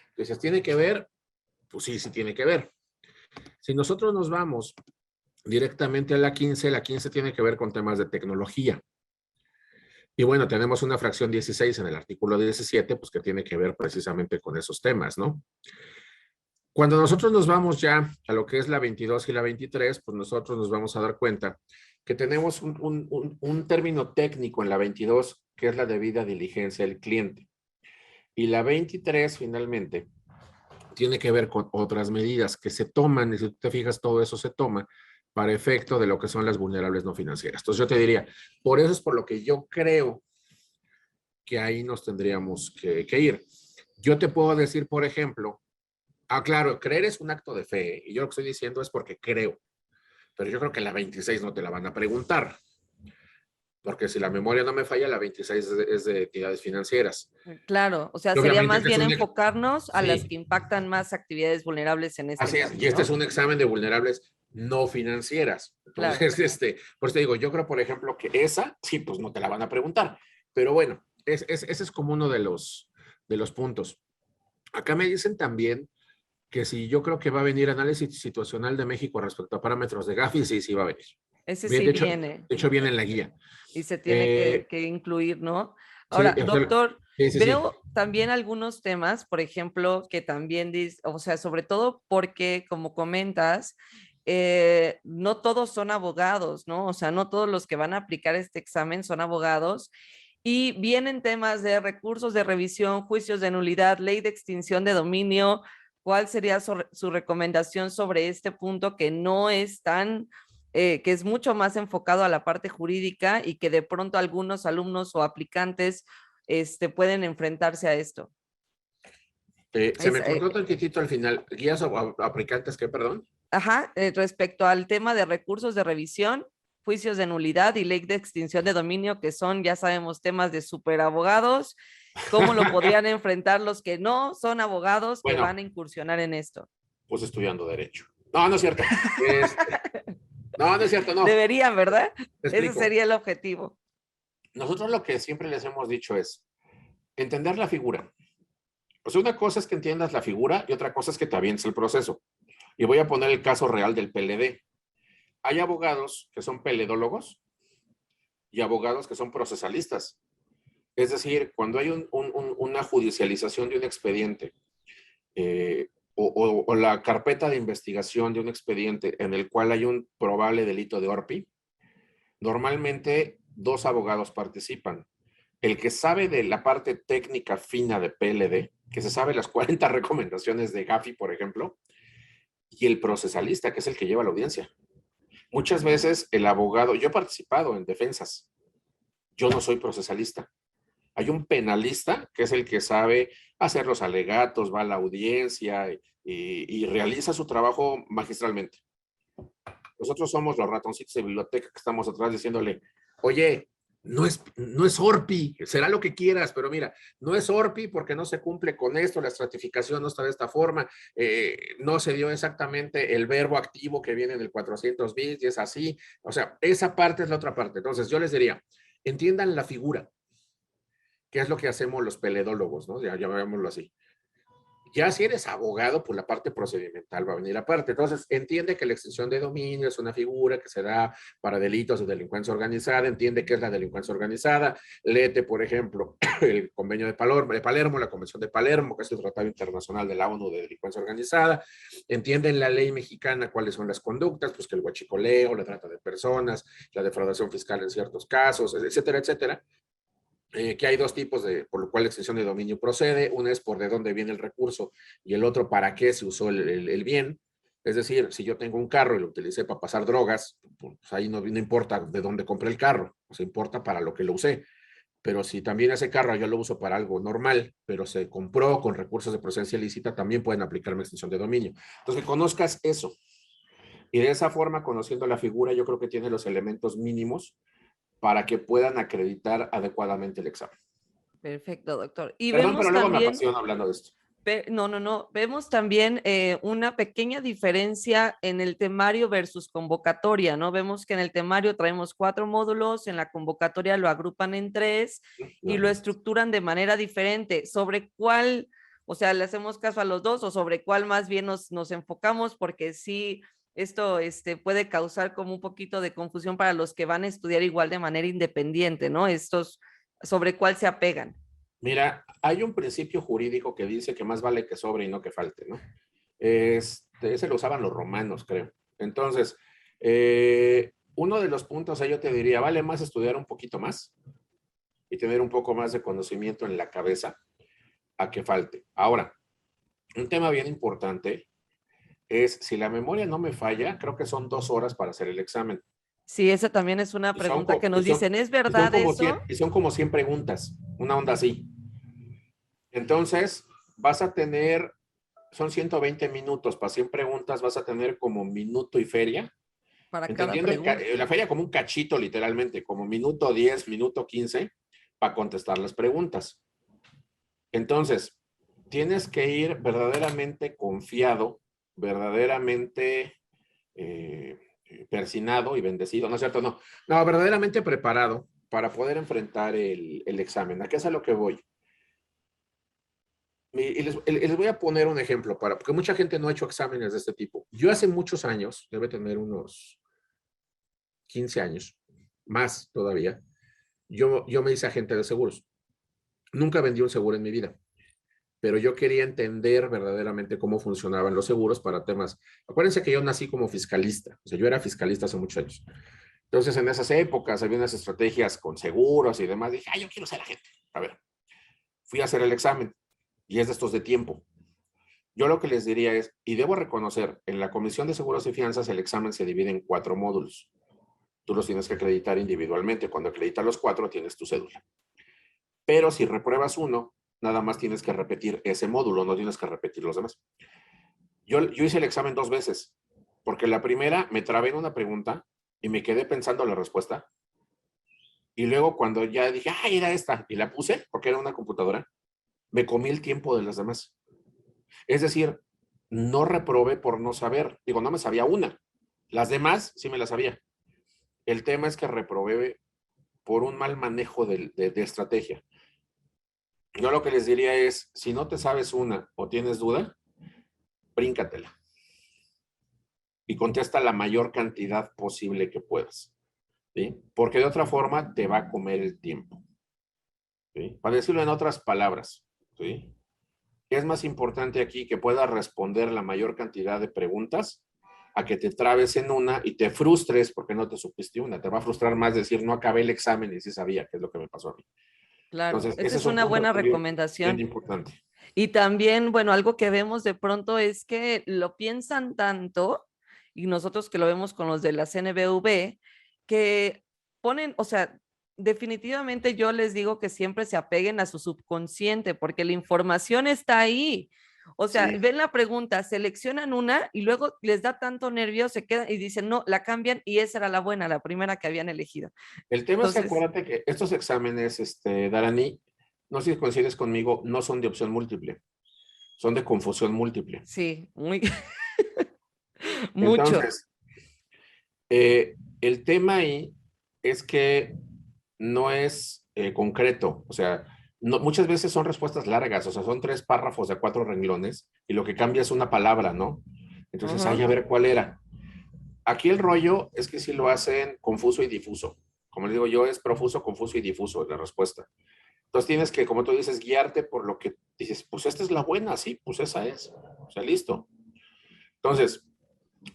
Entonces, ¿tiene que ver? Pues sí, sí tiene que ver. Si nosotros nos vamos directamente a la 15 tiene que ver con temas de tecnología. Y bueno, tenemos una fracción 16 en el artículo 17, pues que tiene que ver precisamente con esos temas, ¿no? Cuando nosotros nos vamos ya a lo que es la 22 y la 23, pues nosotros nos vamos a dar cuenta que tenemos un término técnico en la 22, que es la debida diligencia del cliente. Y la 23, finalmente, tiene que ver con otras medidas que se toman, y si tú te fijas, todo eso se toma para efecto de lo que son las vulnerables no financieras. Entonces yo te diría, por eso es por lo que yo creo que ahí nos tendríamos que ir. Yo te puedo decir, por ejemplo, claro, creer es un acto de fe, y yo lo que estoy diciendo es porque creo, pero yo creo que la 26 no te la van a preguntar. porque si la memoria no me falla, la 26 es de entidades financieras. Claro, o sea, Y sería obviamente más este es bien un, enfocarnos a las sí, que impactan más actividades vulnerables en este así es, caso, y este es ¿no? un examen de vulnerables no financieras. Claro. Entonces, pues te digo, yo creo, por ejemplo, que esa, sí, pues no te la van a preguntar. Pero bueno, ese es como uno de los puntos. Acá me dicen también que si yo creo que va a venir análisis situacional de México respecto a parámetros de Gafi, sí, sí va a venir. Ese Bien, sí viene de hecho viene en la guía. y se tiene Eh, que incluir, ¿no? sí, Ahora, doctor, sí, sí, sí. veo también algunos temas, por ejemplo, que también dice, o sea, sobre todo porque, como comentas, no todos son abogados, ¿no? O sea, no todos los que van a aplicar este examen son abogados. Y vienen temas de recursos de revisión, juicios de nulidad, ley de extinción de dominio. ¿Cuál sería su recomendación sobre este punto que no es tan, que es mucho más enfocado a la parte jurídica y que de pronto algunos alumnos o aplicantes pueden enfrentarse a esto? Se Es, me cortó tantitito al final. ¿Guías o aplicantes qué, perdón? ajá, respecto al tema de recursos de revisión, juicios de nulidad y ley de extinción de dominio, que son, ya sabemos, temas de superabogados. ¿Cómo lo podrían enfrentar los que no son abogados que van Bueno, a incursionar en esto? pues estudiando Derecho. No, no es cierto. No, no es cierto, no. Deberían, ¿verdad? Te Ese explico. sería el objetivo. Nosotros lo que siempre les hemos dicho es entender la figura. O sea, una cosa es que entiendas la figura y otra cosa es que te avientes el proceso. Y voy a poner el caso real del PLD. Hay abogados que son peledólogos y abogados que son procesalistas. Es decir, cuando hay una judicialización de un expediente o la carpeta de investigación de un expediente en el cual hay un probable delito de ORPI, normalmente dos abogados participan. El que sabe de la parte técnica fina de PLD, que se sabe las 40 recomendaciones de Gafi, por ejemplo, y el procesalista, que es el que lleva la audiencia. Muchas veces el abogado, yo he participado en defensas, yo no soy procesalista. Hay un penalista que es el que sabe hacer los alegatos, va a la audiencia y realiza su trabajo magistralmente. Nosotros somos los ratoncitos de biblioteca que estamos atrás diciéndole, oye, no es ORPI, será lo que quieras, pero mira, no es ORPI porque no se cumple con esto, la estratificación no está de esta forma, no se dio exactamente el verbo activo que viene en el 400 bis y es así. O sea, esa parte es la otra parte. Entonces yo les diría, entiendan la figura, que es lo que hacemos los peledólogos, ¿no? Ya llamémoslo así. Ya si eres abogado, pues la parte procedimental va a venir aparte. Entonces, entiende que la extinción de dominio es una figura que se da para delitos de delincuencia organizada, entiende qué es la delincuencia organizada, léete, por ejemplo, el convenio de Palermo, la Convención de Palermo, que es el Tratado Internacional de la ONU de Delincuencia Organizada, entiende en la ley mexicana cuáles son las conductas, pues que el huachicoleo, la trata de personas, la defraudación fiscal en ciertos casos, etcétera, etcétera. Que hay dos tipos por lo cual la extinción de dominio procede. Una es por de dónde viene el recurso y el otro para qué se usó el bien. Es decir, si yo tengo un carro y lo utilicé para pasar drogas, pues ahí no importa de dónde compré el carro, o sea, importa para lo que lo usé. Pero si también ese carro yo lo uso para algo normal, pero se compró con recursos de procedencia ilícita, también pueden aplicarme extinción de dominio. Entonces, que conozcas eso. Y de esa forma, conociendo la figura, yo creo que tiene los elementos mínimos para que puedan acreditar adecuadamente el examen. Perfecto, doctor. Y Perdón, pero vemos luego me también, apasiona hablando de esto. no, no, no, vemos también una pequeña diferencia en el temario versus convocatoria, ¿no? Vemos que en el temario traemos 4 módulos, en la convocatoria lo agrupan en 3 y No, lo estructuran de manera diferente. ¿Sobre cuál, o sea, le hacemos caso a los dos o sobre cuál más bien nos enfocamos? Porque sí, esto puede causar como un poquito de confusión para los que van a estudiar igual de manera independiente, ¿no? Estos, sobre cuál se apegan. mira, hay un principio jurídico que dice que más vale que sobre y no que falte, ¿no? Ese lo usaban los romanos, creo. Entonces, uno de los puntos ahí yo te diría, vale más estudiar un poquito más y tener un poco más de conocimiento en la cabeza a que falte. Ahora, un tema bien importante es, si la memoria no me falla, creo que son 2 horas para hacer el examen. Sí, esa también es una Y son, pregunta que nos dicen, ¿es verdad eso? y son como 100 preguntas, una onda así. Entonces, vas a tener, son 120 minutos, para 100 preguntas vas a tener como minuto y feria Para cada Entendiendo pregunta. la feria como un cachito, literalmente, como minuto 10, minuto 15, para contestar las preguntas. Entonces, tienes que ir verdaderamente confiado, verdaderamente persinado y bendecido, ¿no es cierto? No, no, verdaderamente preparado para poder enfrentar el examen. ¿A qué es a lo que voy? Y les voy a poner un ejemplo, porque mucha gente no ha hecho exámenes de este tipo. Yo hace muchos años, debe tener unos 15 años, más todavía, yo me hice agente de seguros. Nunca vendí un seguro en mi vida, pero yo quería entender verdaderamente cómo funcionaban los seguros para temas. Acuérdense que yo nací como fiscalista, o sea, yo era fiscalista hace muchos años. Entonces, en esas épocas había unas estrategias con seguros y demás. Dije, yo quiero ser agente. A ver, fui a hacer el examen y es de estos de tiempo. Yo lo que les diría es, y debo reconocer, en la Comisión de Seguros y Fianzas el examen se divide en 4 módulos. Tú los tienes que acreditar individualmente. Cuando acreditas los 4, tienes tu cédula. Pero si repruebas uno, nada más tienes que repetir ese módulo, no tienes que repetir los demás. Yo hice el examen 2 veces, porque la primera me trabé en una pregunta y me quedé pensando la respuesta. Y luego cuando ya dije, era esta, y la puse, porque era una computadora, me comí el tiempo de las demás. Es decir, no reprobé por no saber. Digo, no me sabía una. Las demás sí me las sabía. El tema es que reprobé por un mal manejo de estrategia. Yo lo que les diría es, si no te sabes una o tienes duda, bríncatela y contesta la mayor cantidad posible que puedas, ¿sí? Porque de otra forma te va a comer el tiempo, ¿sí? Para decirlo en otras palabras, ¿sí? ¿Qué es más importante aquí? Que puedas responder la mayor cantidad de preguntas a que te trabes en una y te frustres porque no te supiste una. Te va a frustrar más decir, no acabé el examen y sí sabía, que es lo que me pasó a mí. Claro, Entonces, esa ese es es un una punto buena también bien recomendación. importante. Y también, bueno, algo que vemos de pronto es que lo piensan tanto, y nosotros que lo vemos con los de la CNBV, que ponen, o sea, definitivamente yo les digo que siempre se apeguen a su subconsciente, porque la información está ahí. O sea, Sí. ven la pregunta, seleccionan una y luego les da tanto nervio, se quedan y dicen, no, la cambian y esa era la buena, la primera que habían elegido. El tema es que Entonces, acuérdate que estos exámenes, Darani, no sé si coincides conmigo, no son de opción múltiple, son de confusión múltiple. sí, muy, mucho. Entonces, el tema ahí es que no es concreto, o sea, no, muchas veces son respuestas largas, o sea, son 3 párrafos de 4 renglones y lo que cambia es una palabra, ¿no? Entonces, Ajá. a ver cuál era. Aquí el rollo es que si lo hacen confuso y difuso. Como les digo yo, es profuso, confuso y difuso la respuesta. Entonces tienes que, como tú dices, guiarte por lo que dices, pues esta es la buena, sí, pues esa es. O sea, listo. Entonces,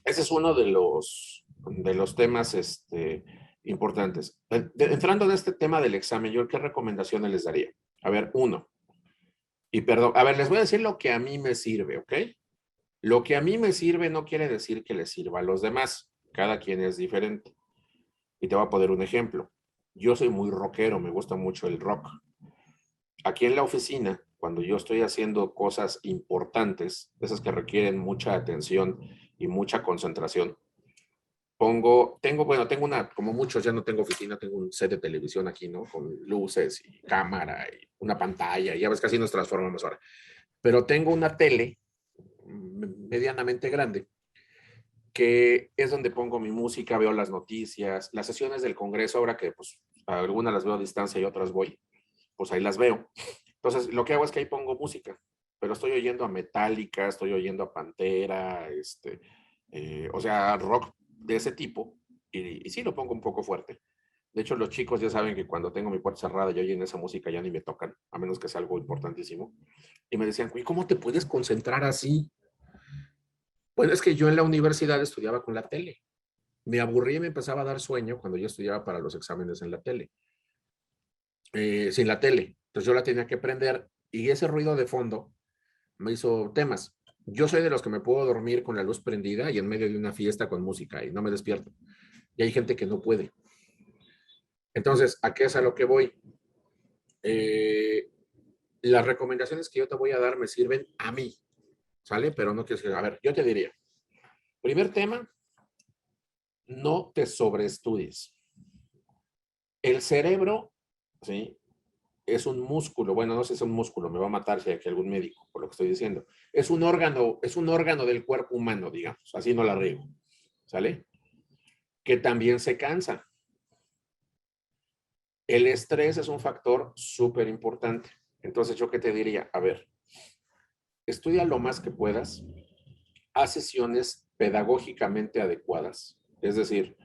ese es uno de los temas importantes. Entrando en este tema del examen, yo qué recomendaciones les daría. A ver, uno, y perdón, a ver, les voy a decir lo que a mí me sirve, ¿ok? Lo que a mí me sirve no quiere decir que le sirva a los demás. Cada quien es diferente. Y te voy a poner un ejemplo. Yo soy muy rockero, me gusta mucho el rock. Aquí en la oficina, cuando yo estoy haciendo cosas importantes, esas que requieren mucha atención y mucha concentración, tengo una, como muchos ya no tengo oficina, tengo un set de televisión aquí, ¿no? Con luces y cámara y una pantalla, y ya ves que así nos transformamos ahora. Pero tengo una tele medianamente grande, que es donde pongo mi música, veo las noticias, las sesiones del Congreso, ahora que pues algunas las veo a distancia y otras voy, pues ahí las veo. Entonces, lo que hago es que ahí pongo música, pero estoy oyendo a Metallica, estoy oyendo a Pantera, o sea, rock de ese tipo, y sí lo pongo un poco fuerte. De hecho, los chicos ya saben que cuando tengo mi puerta cerrada y oyen esa música ya ni me tocan, a menos que sea algo importantísimo. Y me decían, ¿y cómo te puedes concentrar así? Bueno, es que yo en la universidad estudiaba con la tele. Me aburría y me empezaba a dar sueño cuando yo estudiaba para los exámenes en la tele, sin la tele. Entonces yo la tenía que prender y ese ruido de fondo me hizo temas. Yo soy de los que me puedo dormir con la luz prendida y en medio de una fiesta con música y no me despierto. Y hay gente que no puede. Entonces, ¿a qué es a lo que voy? Eh, las recomendaciones que yo te voy a dar me sirven a mí, ¿sale? Pero no quiero decir, a ver, yo te diría, primer tema, no te sobreestudies. El cerebro, ¿sí? Es un músculo, bueno, no sé si es un músculo, me va a matar si hay aquí algún médico por lo que estoy diciendo. Es un órgano del cuerpo humano, digamos, así no la riego, ¿sale? Que también se cansa. El estrés es un factor súper importante. Entonces, ¿yo qué te diría? A ver, estudia lo más que puedas, haz sesiones pedagógicamente adecuadas. Es decir,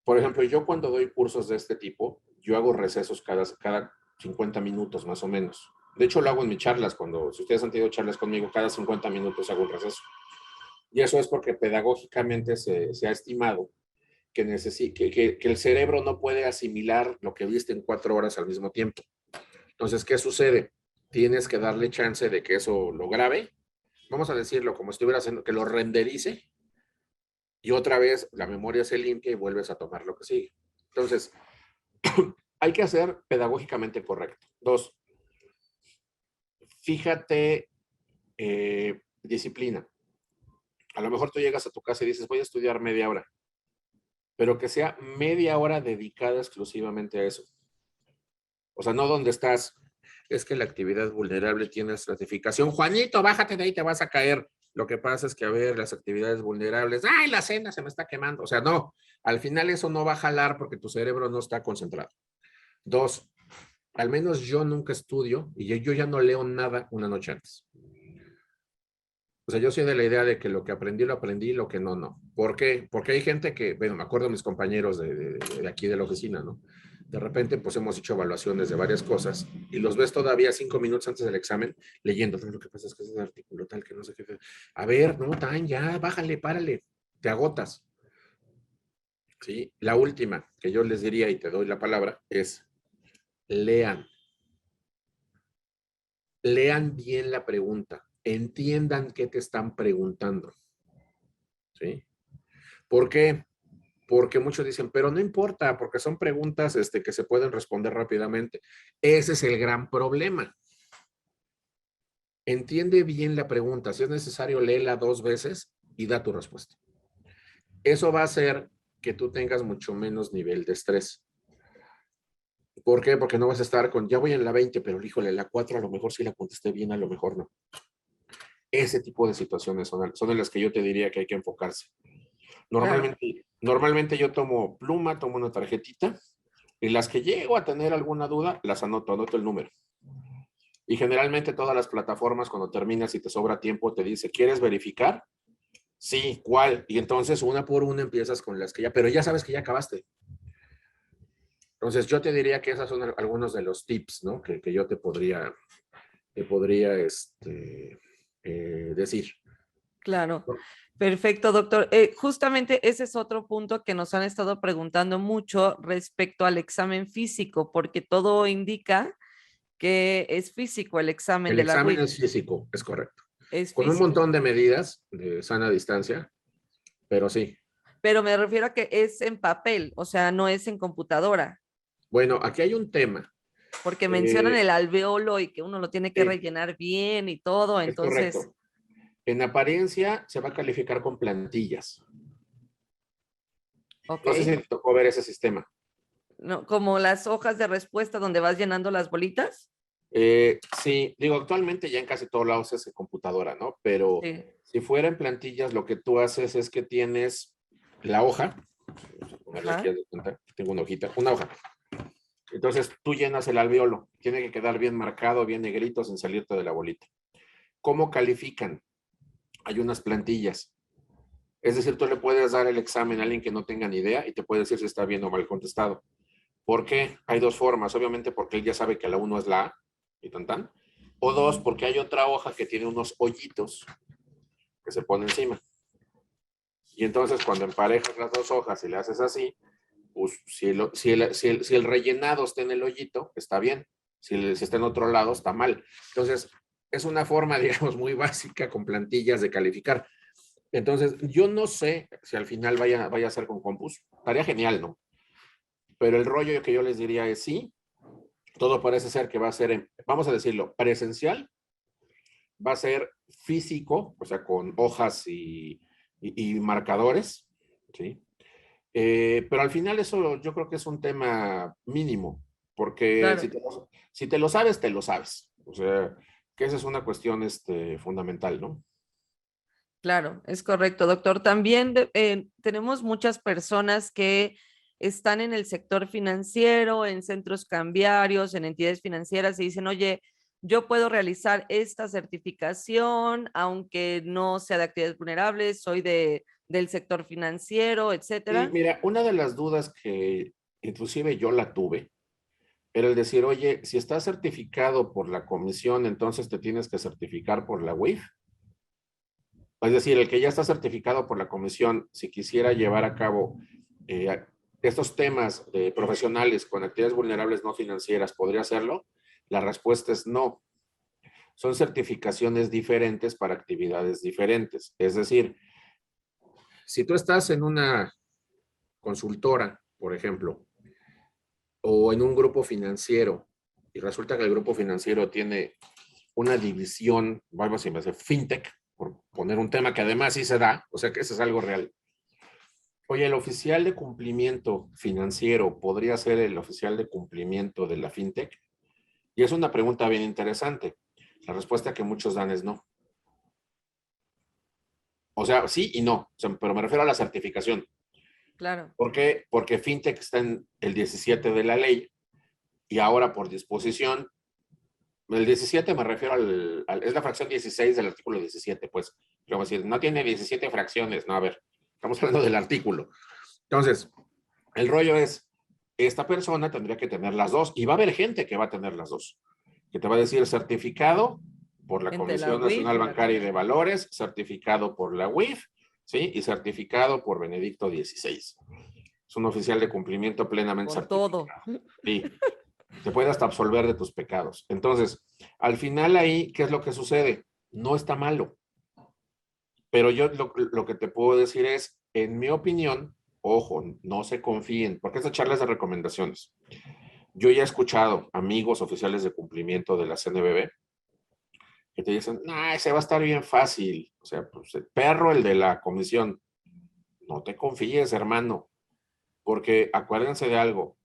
por ejemplo, yo cuando doy cursos de este tipo, yo hago recesos cada 50 minutos más o menos. De hecho, lo hago en mis charlas, si ustedes han tenido charlas conmigo, cada 50 minutos hago un receso. Y eso es porque pedagógicamente se ha estimado que el cerebro no puede asimilar lo que viste en 4 horas al mismo tiempo. Entonces, ¿qué sucede? Tienes que darle chance de que eso lo grabe, vamos a decirlo como si estuviera haciendo, que lo renderice, y otra vez la memoria se limpia y vuelves a tomar lo que sigue. Entonces, hay que hacer pedagógicamente correcto. 2, fíjate, disciplina. A lo mejor tú llegas a tu casa y dices, voy a estudiar media hora, pero que sea media hora dedicada exclusivamente a eso. O sea, no donde estás, es que la actividad vulnerable tiene estratificación. Juanito, bájate de ahí, te vas a caer. Lo que pasa es que, a ver, las actividades vulnerables, ¡ay, la cena se me está quemando! O sea, no, al final eso no va a jalar porque tu cerebro no está concentrado. 2, al menos yo nunca estudio y yo ya no leo nada una noche antes. O sea, yo soy de la idea de que lo que aprendí, lo aprendí, lo que no, no. ¿Por qué? Porque hay gente que, bueno, me acuerdo de mis compañeros de aquí de la oficina, ¿no? De repente, pues hemos hecho evaluaciones de varias cosas y los ves todavía 5 minutos antes del examen leyendo. Lo que pasa es que es un artículo tal que no sé qué. A ver, no, tan, ya, bájale, párale, te agotas. ¿Sí? La última que yo les diría y te doy la palabra es lean. Lean bien la pregunta. Entiendan qué te están preguntando. ¿Sí? ¿Por qué? Porque muchos dicen, pero no importa, porque son preguntas que se pueden responder rápidamente. Ese es el gran problema. Entiende bien la pregunta. Si es necesario, léela 2 veces y da tu respuesta. Eso va a hacer que tú tengas mucho menos nivel de estrés. ¿Por qué? Porque no vas a estar con, ya voy en la 20, pero híjole, la 4 a lo mejor sí la contesté bien, a lo mejor no. Ese tipo de situaciones son en las que yo te diría que hay que enfocarse. Claro. Normalmente yo tomo pluma, tomo una tarjetita y las que llego a tener alguna duda, las anoto el número. Y generalmente todas las plataformas, cuando terminas y te sobra tiempo, te dice, ¿quieres verificar? Sí, ¿cuál? Y entonces una por una empiezas con las que ya, pero ya sabes que ya acabaste. Entonces yo te diría que esos son algunos de los tips, ¿no? Que yo te podría decir. Claro, perfecto, doctor. Justamente ese es otro punto que nos han estado preguntando mucho respecto al examen físico, porque todo indica que es físico el examen El de la examen WIF, es físico, es correcto. es Con un físico, montón de medidas de sana distancia, pero sí. pero me refiero a que es en papel, o sea, no es en computadora, Bueno, aquí hay un tema. porque mencionan Eh, el alveolo y que uno lo tiene que sí, rellenar bien y todo, es entonces, correcto. En apariencia se va a calificar con plantillas. ok, No sé si te tocó ver ese sistema. no, como las hojas de respuesta donde vas llenando las bolitas. Sí, digo, actualmente ya en casi todos lados es en computadora, ¿no? Pero Sí, si fuera en plantillas, lo que tú haces es que tienes la hoja, vamos a ponerle aquí, ajá, haz de cuenta, tengo una hoja. Entonces tú llenas el alveolo, tiene que quedar bien marcado, bien negrito, sin salirte de la bolita. ¿Cómo califican? Hay unas plantillas. Es decir, tú le puedes dar el examen a alguien que no tenga ni idea y te puede decir si está bien o mal contestado. ¿Por qué? Hay dos formas. Obviamente porque él ya sabe que la 1 es la A y tan tan. O 2, porque hay otra hoja que tiene unos hoyitos que se pone encima. Y entonces cuando emparejas las dos hojas y le haces así, pues si el rellenado está en el hoyito, está bien. Si está en otro lado, está mal. Entonces, es una forma, digamos, muy básica con plantillas de calificar. Entonces, yo no sé si al final vaya a ser con Compus. Estaría genial, ¿no? Pero el rollo que yo les diría es sí, todo parece ser que va a ser, vamos a decirlo, presencial, va a ser físico, o sea, con hojas y marcadores, ¿sí? Pero al final eso yo creo que es un tema mínimo, porque Claro. si te lo sabes, te lo sabes. O sea, que esa es una cuestión fundamental, ¿no? Claro, es correcto, doctor. También tenemos muchas personas que están en el sector financiero, en centros cambiarios, en entidades financieras y dicen, oye, yo puedo realizar esta certificación, aunque no sea de actividades vulnerables, soy del sector financiero, Sí, etcétera. mira, una de las dudas que inclusive yo la tuve era el decir, oye, si estás certificado por la comisión, entonces te tienes que certificar por la WIF. Es decir, el que ya está certificado por la comisión, si quisiera llevar a cabo eh, estos temas de profesionales con actividades vulnerables no financieras, ¿podría hacerlo? La respuesta es no. Son certificaciones diferentes para actividades diferentes. Es decir, si tú estás en una consultora, por ejemplo, o en un grupo financiero, y resulta que el grupo financiero tiene una división, algo así me hace fintech, por poner un tema que además sí se da, o sea que eso es algo real. Oye, ¿el oficial de cumplimiento financiero podría ser el oficial de cumplimiento de la fintech? Y es una pregunta bien interesante. La respuesta que muchos dan es no. O sea, sí y no, o sea, pero me refiero a la certificación. Claro, ¿Por qué? Porque fintech está en el 17 de la ley y ahora por disposición, el 17 me refiero es la fracción 16 del artículo 17, pues, yo voy a decir, no tiene 17 fracciones, no, a ver, estamos hablando del artículo. Entonces, el rollo es, esta persona tendría que tener las dos y va a haber gente que va a tener las dos, que te va a decir certificado por la entre la Comisión WIF Nacional y la Bancaria y CONSAR. de Valores, certificado por la UIF, ¿sí? Y certificado por Benedicto XVI. Es un oficial de cumplimiento plenamente Con todo. certificado. Sí, te puede hasta absolver de tus pecados. Entonces, al final ahí, ¿qué es lo que sucede? No está malo, pero yo lo que te puedo decir es, en mi opinión, ojo, no se confíen, porque esta charla es de recomendaciones. Yo ya he escuchado amigos oficiales de cumplimiento de la CNBB que te dicen, nah, ese va a estar bien fácil. O sea, pues el perro, el de la comisión. No te confíes, hermano, porque acuérdense de algo,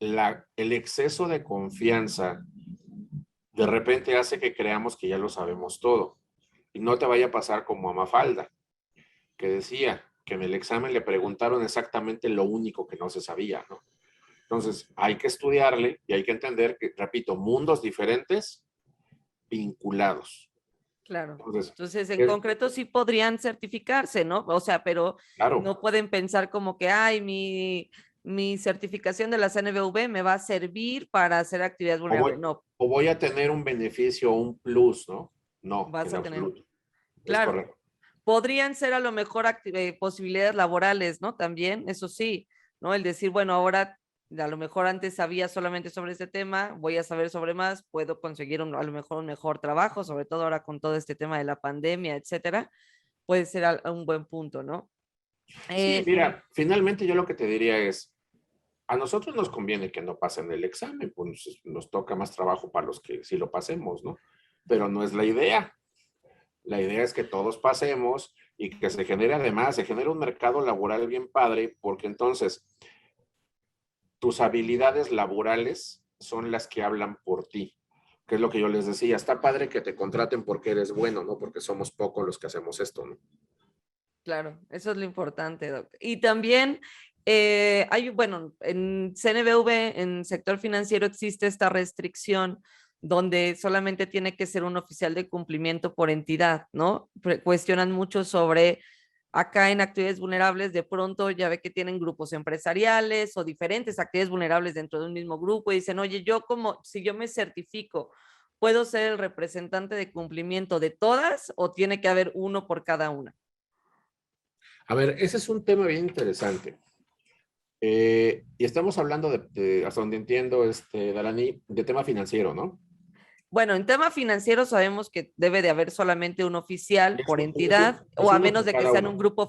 el exceso de confianza de repente hace que creamos que ya lo sabemos todo. Y no te vaya a pasar como a Mafalda, que decía que en el examen le preguntaron exactamente lo único que no se sabía, ¿no? Entonces, hay que estudiarle y hay que entender que, repito, mundos diferentes vinculados. Claro. Entonces, Entonces, en es, concreto sí podrían certificarse, ¿no? O sea, pero claro, no pueden pensar como que, ay, mi certificación de la CNBV me va a servir para hacer actividades o voy, vulnerables. No, o voy a tener un beneficio o un plus, ¿no? No, vas en a tener, absoluto. Es claro, correcto. podrían ser a lo mejor posibilidades laborales, ¿no? También, eso sí, ¿no? El decir, bueno, ahora a lo mejor antes sabía solamente sobre este tema, voy a saber sobre más, puedo conseguir a lo mejor un mejor trabajo, sobre todo ahora con todo este tema de la pandemia, etcétera, puede ser un buen punto, ¿no? Sí, Eh, mira, finalmente yo lo que te diría es, a nosotros nos conviene que no pasen el examen, pues nos toca más trabajo para los que sí lo pasemos, ¿no? Pero no es la idea. La idea es que todos pasemos y que se genere además, se genere un mercado laboral bien padre, porque entonces tus habilidades laborales son las que hablan por ti, que es lo que yo les decía. Está padre que te contraten porque eres bueno, no porque somos pocos los que hacemos esto, ¿no? claro, eso es lo importante, Doc. Y también hay, bueno, en CNBV, en sector financiero, existe esta restricción donde solamente tiene que ser un oficial de cumplimiento por entidad, ¿no? Cuestionan mucho sobre acá en actividades vulnerables, de pronto ya ve que tienen grupos empresariales o diferentes actividades vulnerables dentro de un mismo grupo y dicen, oye, yo como, si yo me certifico, ¿puedo ser el representante de cumplimiento de todas o tiene que haber uno por cada una? A ver, ese es un tema bien interesante. Y estamos hablando hasta donde entiendo, Dalani, de tema financiero, ¿no? Bueno, en tema financiero sabemos que debe de haber solamente un oficial por entidad o Es a uno menos por de que cada sean un uno. grupo,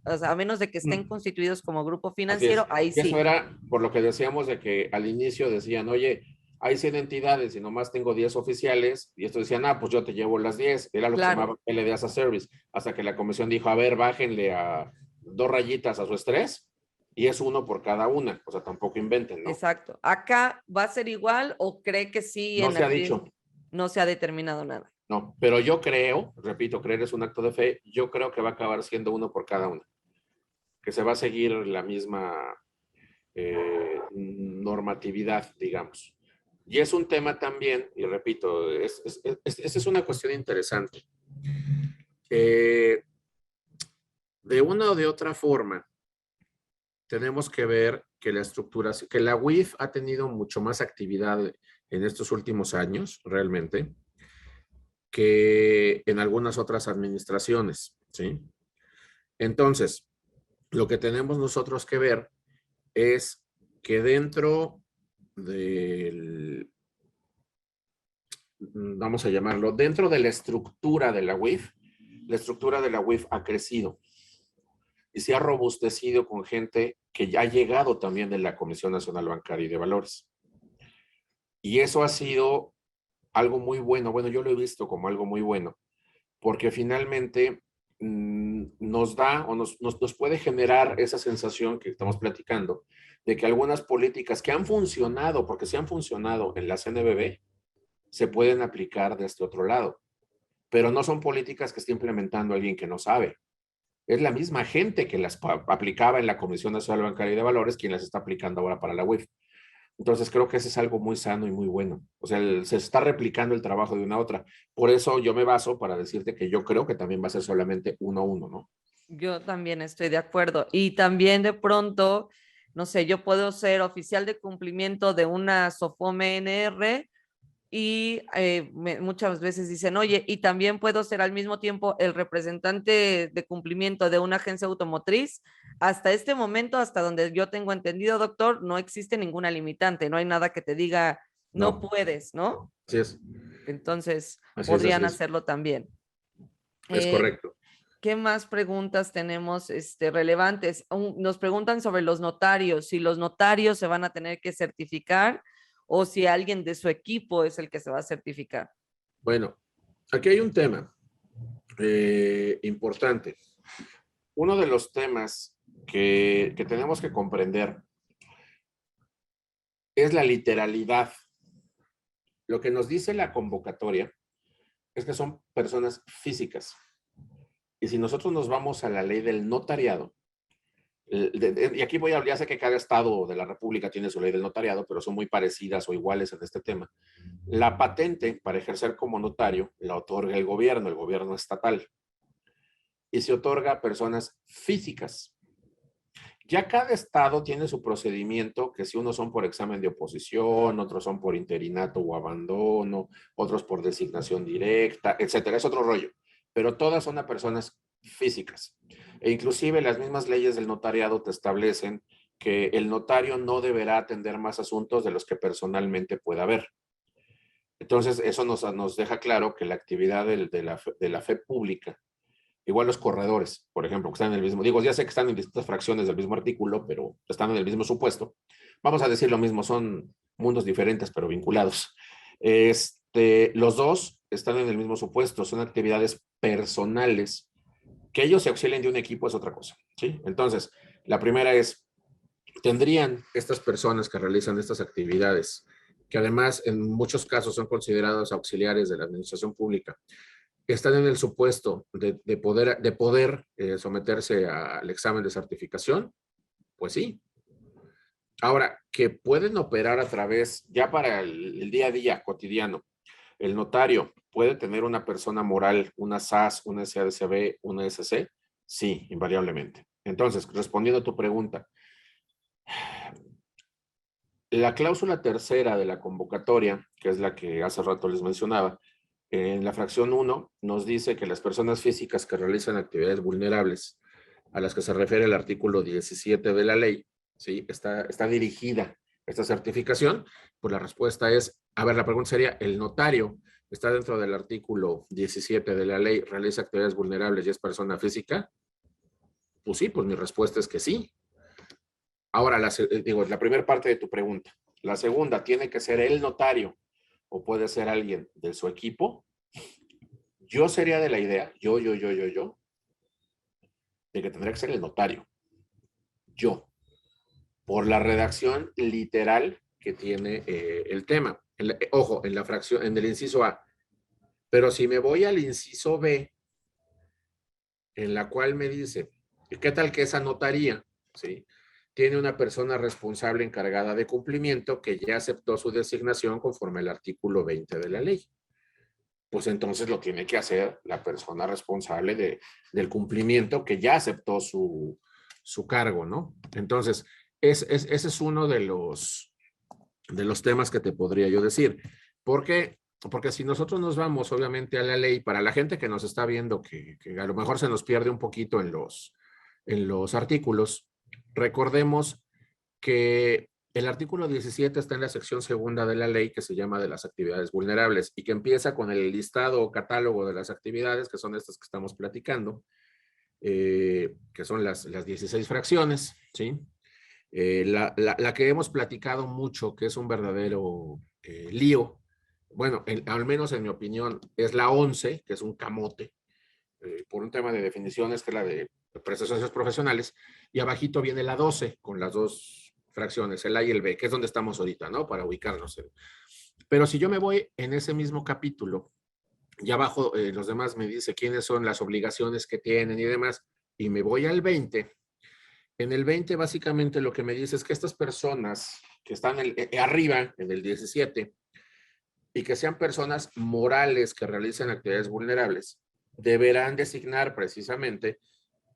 o sea, a menos de que estén Mm. constituidos como grupo Así es. financiero, ahí Y eso sí. era por lo que decíamos de que al inicio decían, oye, hay 100 entidades y nomás tengo 10 oficiales. Y esto decían, ah, pues yo te llevo las 10. Era lo que se Claro, llamaba LD as a Service. Hasta que la comisión dijo, a ver, bájenle a 2 rayitas a su estrés y es 1 por cada una. O sea, tampoco inventen, ¿no? Exacto. ¿Acá va a ser igual o cree que sí? No en se ha la dicho. no se ha determinado nada. No, pero yo creo, repito, creer es un acto de fe, yo creo que va a acabar siendo 1 por cada una. Que se va a seguir la misma normatividad, digamos. Y es un tema también, y repito, esa es una cuestión interesante. De una o de otra forma, tenemos que ver que la estructura, que la UIF ha tenido mucho más actividad en estos últimos años, realmente, que en algunas otras administraciones, ¿sí? Entonces, lo que tenemos nosotros que ver es que dentro del, vamos a llamarlo, dentro de la estructura de la UIF ha crecido y se ha robustecido con gente que ya ha llegado también de la Comisión Nacional Bancaria y de Valores. Y eso ha sido algo muy bueno. Bueno, yo lo he visto como algo muy bueno, porque finalmente nos da o nos puede generar esa sensación que estamos platicando de que algunas políticas que han funcionado, porque sí han funcionado en la CNBB, se pueden aplicar de este otro lado. Pero no son políticas que esté implementando alguien que no sabe. Es la misma gente que las aplicaba en la Comisión Nacional Bancaria y de Valores quien las está aplicando ahora para la UIF. Entonces creo que eso es algo muy sano y muy bueno. O sea, se está replicando el trabajo de una a otra. Por eso yo me baso para decirte que yo creo que también va a ser solamente 1 a 1, ¿no? Yo también estoy de acuerdo. Y también de pronto, no sé, yo puedo ser oficial de cumplimiento de una SOFOME NR y muchas veces dicen, oye, y también puedo ser al mismo tiempo el representante de cumplimiento de una agencia automotriz. Hasta este momento, hasta donde yo tengo entendido, doctor, no existe ninguna limitante, no hay nada que te diga, no No, puedes, ¿no? así es. Entonces, Así es, así podrían es. hacerlo también. Es Eh, correcto. ¿Qué más preguntas tenemos relevantes? Nos preguntan sobre los notarios, si los notarios se van a tener que certificar o si alguien de su equipo es el que se va a certificar. Bueno, aquí hay un tema importante. Uno de los temas que tenemos que comprender es la literalidad. Lo que nos dice la convocatoria es que son personas físicas. Y si nosotros nos vamos a la ley del notariado, y aquí voy a, ya sé que cada estado de la República tiene su ley del notariado, pero son muy parecidas o iguales en este tema. La patente para ejercer como notario la otorga el gobierno estatal, y se otorga a personas físicas. Ya cada estado tiene su procedimiento, que si unos son por examen de oposición, otros son por interinato o abandono, otros por designación directa, etcétera. Es otro rollo. Pero todas son a personas físicas. E inclusive las mismas leyes del notariado te establecen que el notario no deberá atender más asuntos de los que personalmente pueda haber. Entonces, eso nos deja claro que la actividad de la fe pública, igual los corredores, por ejemplo, que están en el mismo, digo, ya sé que están en distintas fracciones del mismo artículo, pero están en el mismo supuesto. Vamos a decir lo mismo, son mundos diferentes, pero vinculados. Los dos están en el mismo supuesto, son actividades personales. Que ellos se auxilien de un equipo es otra cosa, ¿sí? Entonces, la primera es, ¿tendrían estas personas que realizan estas actividades, que además en muchos casos son considerados auxiliares de la administración pública, están en el supuesto de poder someterse al examen de certificación? Pues sí. Ahora, que pueden operar a través, ya para el día a día cotidiano, el notario puede tener una persona moral, una SAS, una SADCB, una SC, sí, invariablemente. Entonces, respondiendo a tu pregunta, la cláusula tercera de la convocatoria, que es la que hace rato les mencionaba, en la fracción 1 nos dice que las personas físicas que realizan actividades vulnerables a las que se refiere el artículo 17 de la ley, ¿sí? Está dirigida esta certificación. Pues la respuesta es, a ver, la pregunta sería, ¿el notario está dentro del artículo 17 de la ley, realiza actividades vulnerables y es persona física? Pues sí, pues mi respuesta es que sí. Ahora, la primera parte de tu pregunta. La segunda, ¿tiene que ser el notario o puede ser alguien de su equipo? Yo sería de la idea, yo, de que tendría que ser el notario, yo, por la redacción literal que tiene el tema. Ojo, en la fracción, en el inciso A. Pero si me voy al inciso B, en la cual me dice, ¿qué tal que esa notaría? ¿Sí? Tiene una persona responsable encargada de cumplimiento que ya aceptó su designación conforme al artículo 20 de la ley. Pues entonces lo tiene que hacer la persona responsable del cumplimiento que ya aceptó su cargo, ¿no? Entonces, ese es uno de los temas que te podría yo decir. ¿Por qué? Porque si nosotros nos vamos, obviamente, a la ley, para la gente que nos está viendo, que a lo mejor se nos pierde un poquito en los artículos, recordemos que el artículo 17 está en la sección segunda de la ley que se llama de las actividades vulnerables y que empieza con el listado o catálogo de las actividades, que son estas que estamos platicando, que son las 16 fracciones, ¿sí? La que hemos platicado mucho, que es un verdadero lío, bueno, al menos en mi opinión, es la 11, que es un camote, por un tema de definiciones, que es la de prestaciones profesionales, y abajito viene la 12, con las dos fracciones, el A y el B, que es donde estamos ahorita, ¿no? Para ubicarnos. Pero si yo me voy en ese mismo capítulo, y abajo los demás me dice quiénes son las obligaciones que tienen y demás, y me voy al 20, en el 20 básicamente lo que me dice es que estas personas que están arriba, en el 17, y que sean personas morales que realicen actividades vulnerables, deberán designar precisamente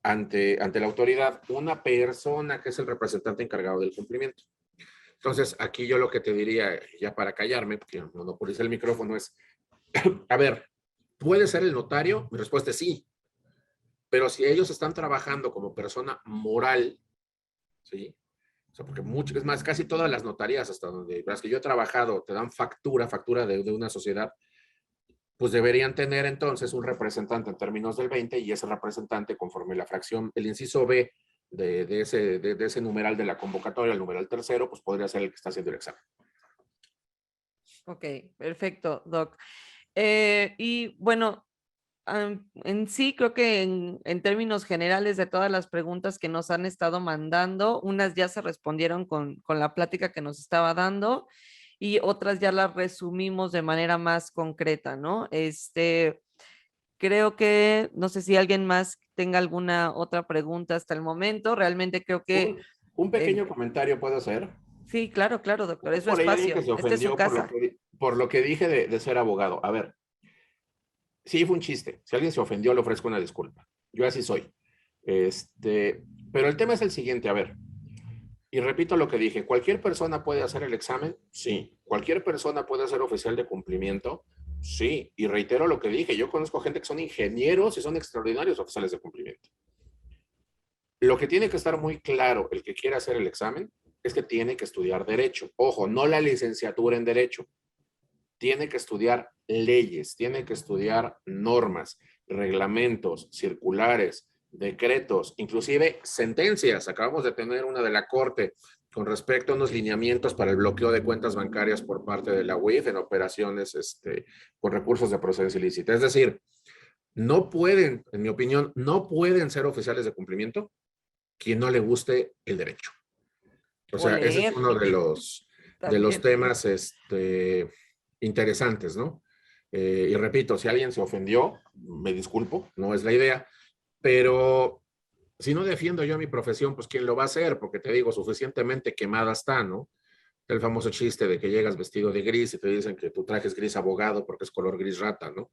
ante la autoridad una persona que es el representante encargado del cumplimiento. Entonces, aquí yo lo que te diría, ya para callarme, porque monopoliza el micrófono, es, a ver, ¿puede ser el notario? Mi respuesta es sí, pero si ellos están trabajando como persona moral, ¿sí? O sea, porque mucho, es más, casi todas las notarías, hasta donde las que yo he trabajado, te dan factura de una sociedad, pues deberían tener entonces un representante en términos del 20 y ese representante conforme la fracción, el inciso B de ese numeral de la convocatoria, el numeral tercero, pues podría ser el que está haciendo el examen. Ok, perfecto, Doc. Y bueno, en sí creo que en términos generales de todas las preguntas que nos han estado mandando, unas ya se respondieron con la plática que nos estaba dando y otras ya las resumimos de manera más concreta, ¿no? Creo que, no sé si alguien más tenga alguna otra pregunta hasta el momento. Realmente creo que, Un eh, pequeño comentario puedo hacer. sí, claro, claro, doctor, es su Por ahí alguien que espacio, se esta es su ofendió casa. por lo que dije de ser abogado. A ver, sí fue un chiste. Si alguien se ofendió, le ofrezco una disculpa. Yo así soy. Pero el tema es el siguiente, a ver. Y repito lo que dije, ¿cualquier persona puede hacer el examen? Sí. ¿Cualquier persona puede ser oficial de cumplimiento? Sí. Y reitero lo que dije, yo conozco gente que son ingenieros y son extraordinarios oficiales de cumplimiento. Lo que tiene que estar muy claro el que quiere hacer el examen es que tiene que estudiar derecho. Ojo, no la licenciatura en derecho. Tiene que estudiar leyes, tiene que estudiar normas, reglamentos, circulares, decretos, inclusive sentencias. Acabamos de tener una de la Corte con respecto a unos lineamientos para el bloqueo de cuentas bancarias por parte de la UIF en operaciones con recursos de procedencia ilícita. Es decir, no pueden, en mi opinión, no pueden ser oficiales de cumplimiento quien no le guste el derecho. O O sea, ese es leer uno de los también. temas interesantes, ¿no? Y repito, si alguien se ofendió, me disculpo, no es la idea, pero si no defiendo yo mi profesión, pues ¿quién lo va a hacer? Porque te digo, suficientemente quemada está, ¿no? El famoso chiste de que llegas vestido de gris y te dicen que tu traje es gris abogado porque es color gris rata, ¿no?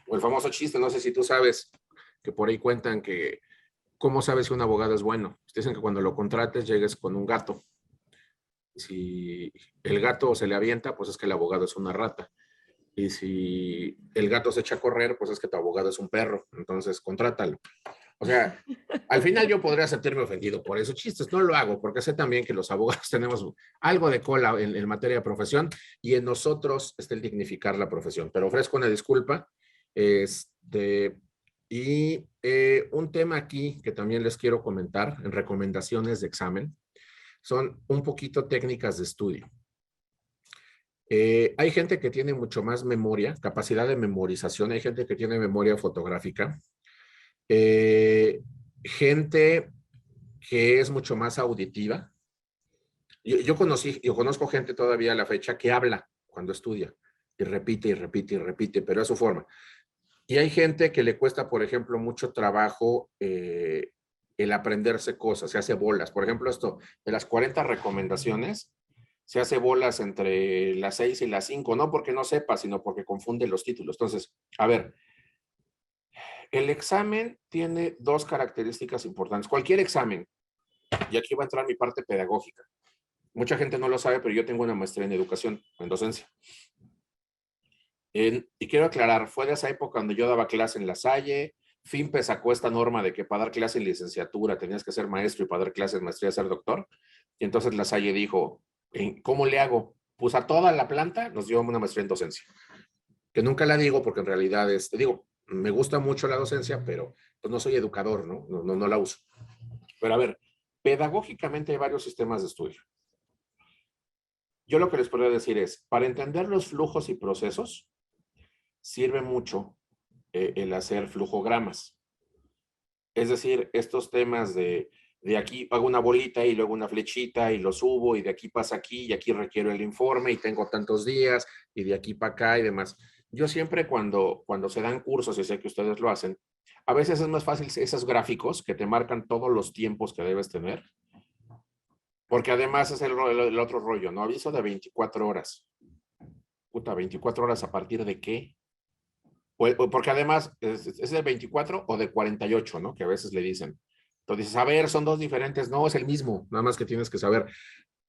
O el famoso chiste, no sé si tú sabes, que por ahí cuentan que ¿cómo sabes si un abogado es bueno? Dicen que cuando lo contrates llegues con un gato. Si el gato se le avienta, pues es que el abogado es una rata. Y si el gato se echa a correr, pues es que tu abogado es un perro. Entonces, contrátalo. O sea, al final yo podría sentirme ofendido por esos chistes. No lo hago porque sé también que los abogados tenemos algo de cola en materia de profesión y en nosotros está el dignificar la profesión. Pero ofrezco una disculpa. Y un tema aquí que también les quiero comentar en recomendaciones de examen son un poquito técnicas de estudio. Hay gente que tiene mucho más memoria, capacidad de memorización, hay gente que tiene memoria fotográfica Gente que es mucho más auditiva. Yo conozco gente todavía a la fecha que habla cuando estudia y repite y repite y repite, pero es su forma. Y hay gente que le cuesta, por ejemplo, mucho trabajo el aprenderse cosas, se hace bolas. Por ejemplo, esto de las 40 recomendaciones, se hace bolas entre las 6 y las 5, no porque no sepa, sino porque confunde los títulos. Entonces, a ver, el examen tiene dos características importantes. Cualquier examen, y aquí va a entrar mi parte pedagógica. Mucha gente no lo sabe, pero yo tengo una maestría en educación, en docencia. Y quiero aclarar, fue de esa época donde yo daba clase en La Salle. FIMPE sacó esta norma de que para dar clase en licenciatura tenías que ser maestro y para dar clases en maestría ser doctor. Y entonces La Salle dijo, ¿cómo le hago? Pues a toda la planta nos dio una maestría en docencia. Que nunca la digo porque en realidad digo, me gusta mucho la docencia, pero pues no soy educador, ¿no? No la uso. Pero a ver, pedagógicamente hay varios sistemas de estudio. Yo lo que les podría decir es, para entender los flujos y procesos, sirve mucho el hacer flujogramas. Es decir, estos temas de aquí hago una bolita y luego una flechita y lo subo y de aquí pasa aquí y aquí requiero el informe y tengo tantos días y de aquí para acá y demás. Yo siempre cuando se dan cursos, y sé que ustedes lo hacen, a veces es más fácil esos gráficos que te marcan todos los tiempos que debes tener, porque además es el otro rollo, ¿no? Aviso de 24 horas. Puta, 24 horas a partir de qué? Porque además es de 24 o de 48, ¿no? Que a veces le dicen. Entonces dices, a ver, son dos diferentes. No, es el mismo. Nada más que tienes que saber.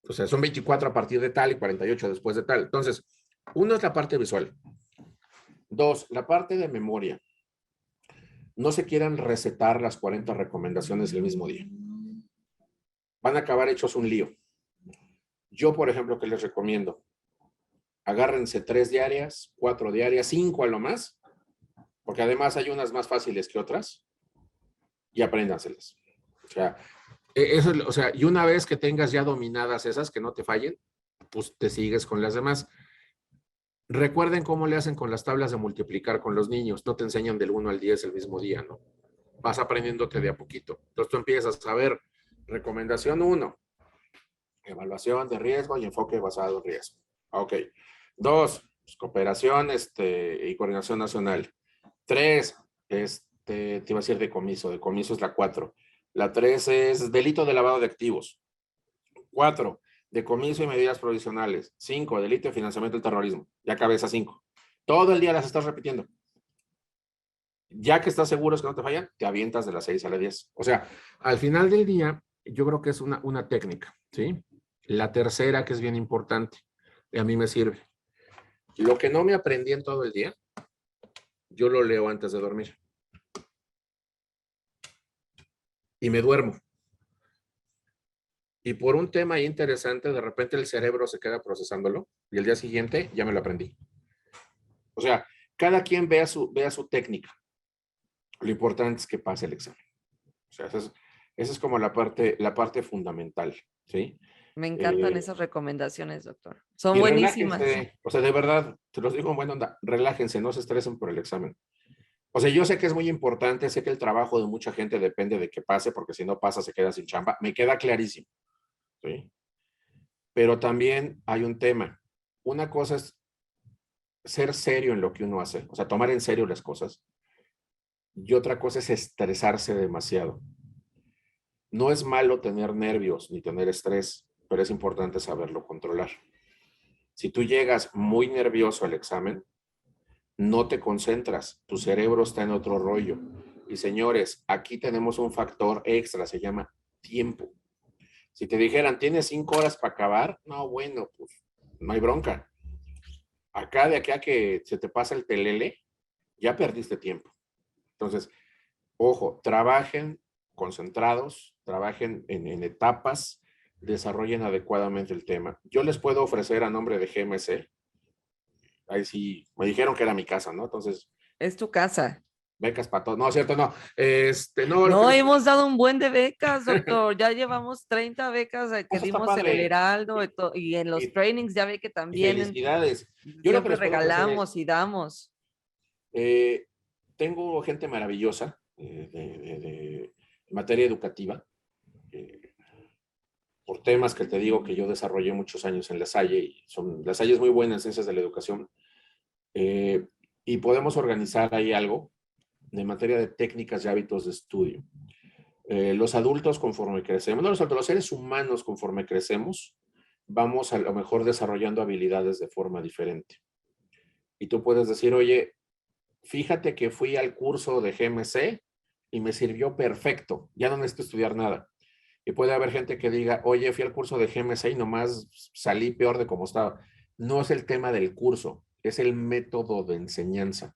O sea, son 24 a partir de tal y 48 después de tal. Entonces, uno es la parte visual. Dos, la parte de memoria. No se quieran recetar las 40 recomendaciones el mismo día. Van a acabar hechos un lío. Yo, por ejemplo, ¿qué les recomiendo? Agárrense 3 diarias, 4 diarias, 5 a lo más, porque además hay unas más fáciles que otras, y apréndanselas. O sea, eso, o sea, y una vez que tengas ya dominadas esas, que no te fallen, pues te sigues con las demás. Recuerden cómo le hacen con las tablas de multiplicar con los niños. No te enseñan del 1 al 10 el mismo día, ¿no? Vas aprendiéndote de a poquito. Entonces tú empiezas a ver, recomendación 1, evaluación de riesgo y enfoque basado en riesgo. Ok. 2, pues, cooperación y coordinación nacional. 3, te iba a decir decomiso es la 4. La 3 es delito de lavado de activos. 4, decomiso y medidas provisionales. 5, delito de financiamiento del terrorismo. Ya cabeza esas 5. Todo el día las estás repitiendo. Ya que estás seguro que no te fallan, te avientas de las 6 a las 10. O sea, al final del día, yo creo que es una técnica, ¿sí? La tercera, que es bien importante, y a mí me sirve. Lo que no me aprendí en todo el día, yo lo leo antes de dormir. Y me duermo. Y por un tema interesante, de repente el cerebro se queda procesándolo y el día siguiente ya me lo aprendí. O sea, cada quien vea su técnica. Lo importante es que pase el examen. O sea, esa es como la parte fundamental, ¿sí? Me encantan esas recomendaciones, doctor. Son Y buenísimas. relájense, o sea, de verdad, te los digo en buena onda, relájense, no se estresen por el examen. O sea, yo sé que es muy importante, sé que el trabajo de mucha gente depende de que pase, porque si no pasa se queda sin chamba, me queda clarísimo, ¿sí? Pero también hay un tema. Una cosa es ser serio en lo que uno hace, o sea, tomar en serio las cosas. Y otra cosa es estresarse demasiado. No es malo tener nervios ni tener estrés, pero es importante saberlo controlar. Si tú llegas muy nervioso al examen, no te concentras, tu cerebro está en otro rollo. Y señores, aquí tenemos un factor extra, se llama tiempo. Si te dijeran, tienes 5 horas para acabar, no, bueno, pues no hay bronca. Acá de aquí a que se te pasa el telele, ya perdiste tiempo. Entonces, ojo, trabajen concentrados, trabajen en etapas, desarrollen adecuadamente el tema. Yo les puedo ofrecer a nombre de GMC, ahí sí, me dijeron que era mi casa, ¿no? Entonces, Es tu casa. becas para todos. No, cierto, no. No, lo que No, les... hemos dado un buen de becas, doctor. Ya llevamos 30 becas que Eso está dimos en el padre. Heraldo y en los Y, trainings ya ve que y también felicidades. Yo lo que siempre les puedo ofrecer es, regalamos y damos. tengo gente maravillosa en materia educativa, por temas que te digo que yo desarrollé muchos años en La Salle, y La Salle es muy buena en ciencias de la educación, y podemos organizar ahí algo de materia de técnicas y hábitos de estudio. Los adultos conforme crecemos, no los seres humanos conforme crecemos, vamos a lo mejor desarrollando habilidades de forma diferente. Y tú puedes decir, oye, fíjate que fui al curso de GMC y me sirvió perfecto, ya no necesito estudiar nada. Y puede haber gente que diga, oye, fui al curso de GMC y nomás salí peor de como estaba. No es el tema del curso, es el método de enseñanza.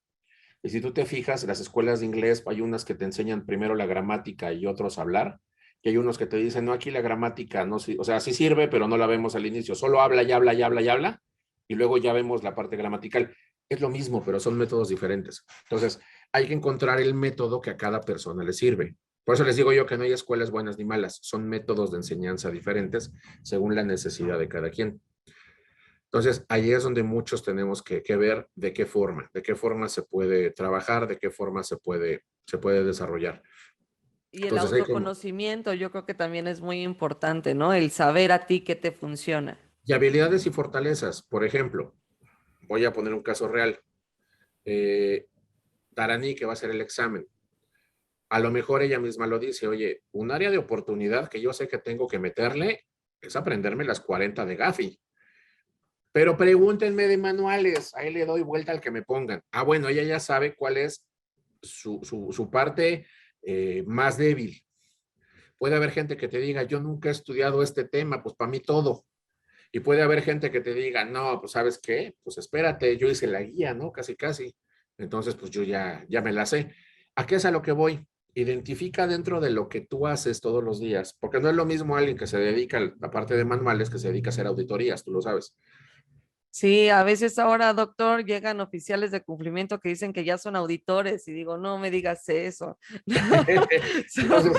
Y si tú te fijas, las escuelas de inglés, hay unas que te enseñan primero la gramática y otros a hablar, y hay unos que te dicen, no, aquí la gramática, no, o sea, sí sirve, pero no la vemos al inicio, solo habla y habla y habla y habla, y luego ya vemos la parte gramatical. Es lo mismo, pero son métodos diferentes. Entonces, hay que encontrar el método que a cada persona le sirve. Por eso les digo yo que no hay escuelas buenas ni malas, son métodos de enseñanza diferentes según la necesidad de cada quien. Entonces, ahí es donde muchos tenemos que ver de qué forma se puede trabajar, de qué forma se puede desarrollar. Y el Entonces, hay como, autoconocimiento, yo creo que también es muy importante, ¿no? El saber a ti qué te funciona. y habilidades y fortalezas. Por ejemplo, voy a poner un caso real. Eh, Darani, que va a hacer el examen. A lo mejor ella misma lo dice, oye, un área de oportunidad que yo sé que tengo que meterle es aprenderme las 40 de Gafi. Pero pregúntenme de manuales, ahí le doy vuelta al que me pongan. Ah, bueno, ella ya sabe cuál es su parte más débil. Puede haber gente que te diga, yo nunca he estudiado este tema, pues para mí todo. Y puede haber gente que te diga, no, pues ¿sabes qué? Pues espérate, yo hice la guía, ¿no? Casi, casi. Entonces, pues yo ya me la sé. ¿A qué es a lo que voy? Identifica dentro de lo que tú haces todos los días, porque no es lo mismo alguien que se dedica a la parte de manuales que se dedica a hacer auditorías, tú lo sabes. Sí, a veces ahora, doctor, llegan oficiales de cumplimiento que dicen que ya son auditores y digo, no me digas eso. Son, Entonces,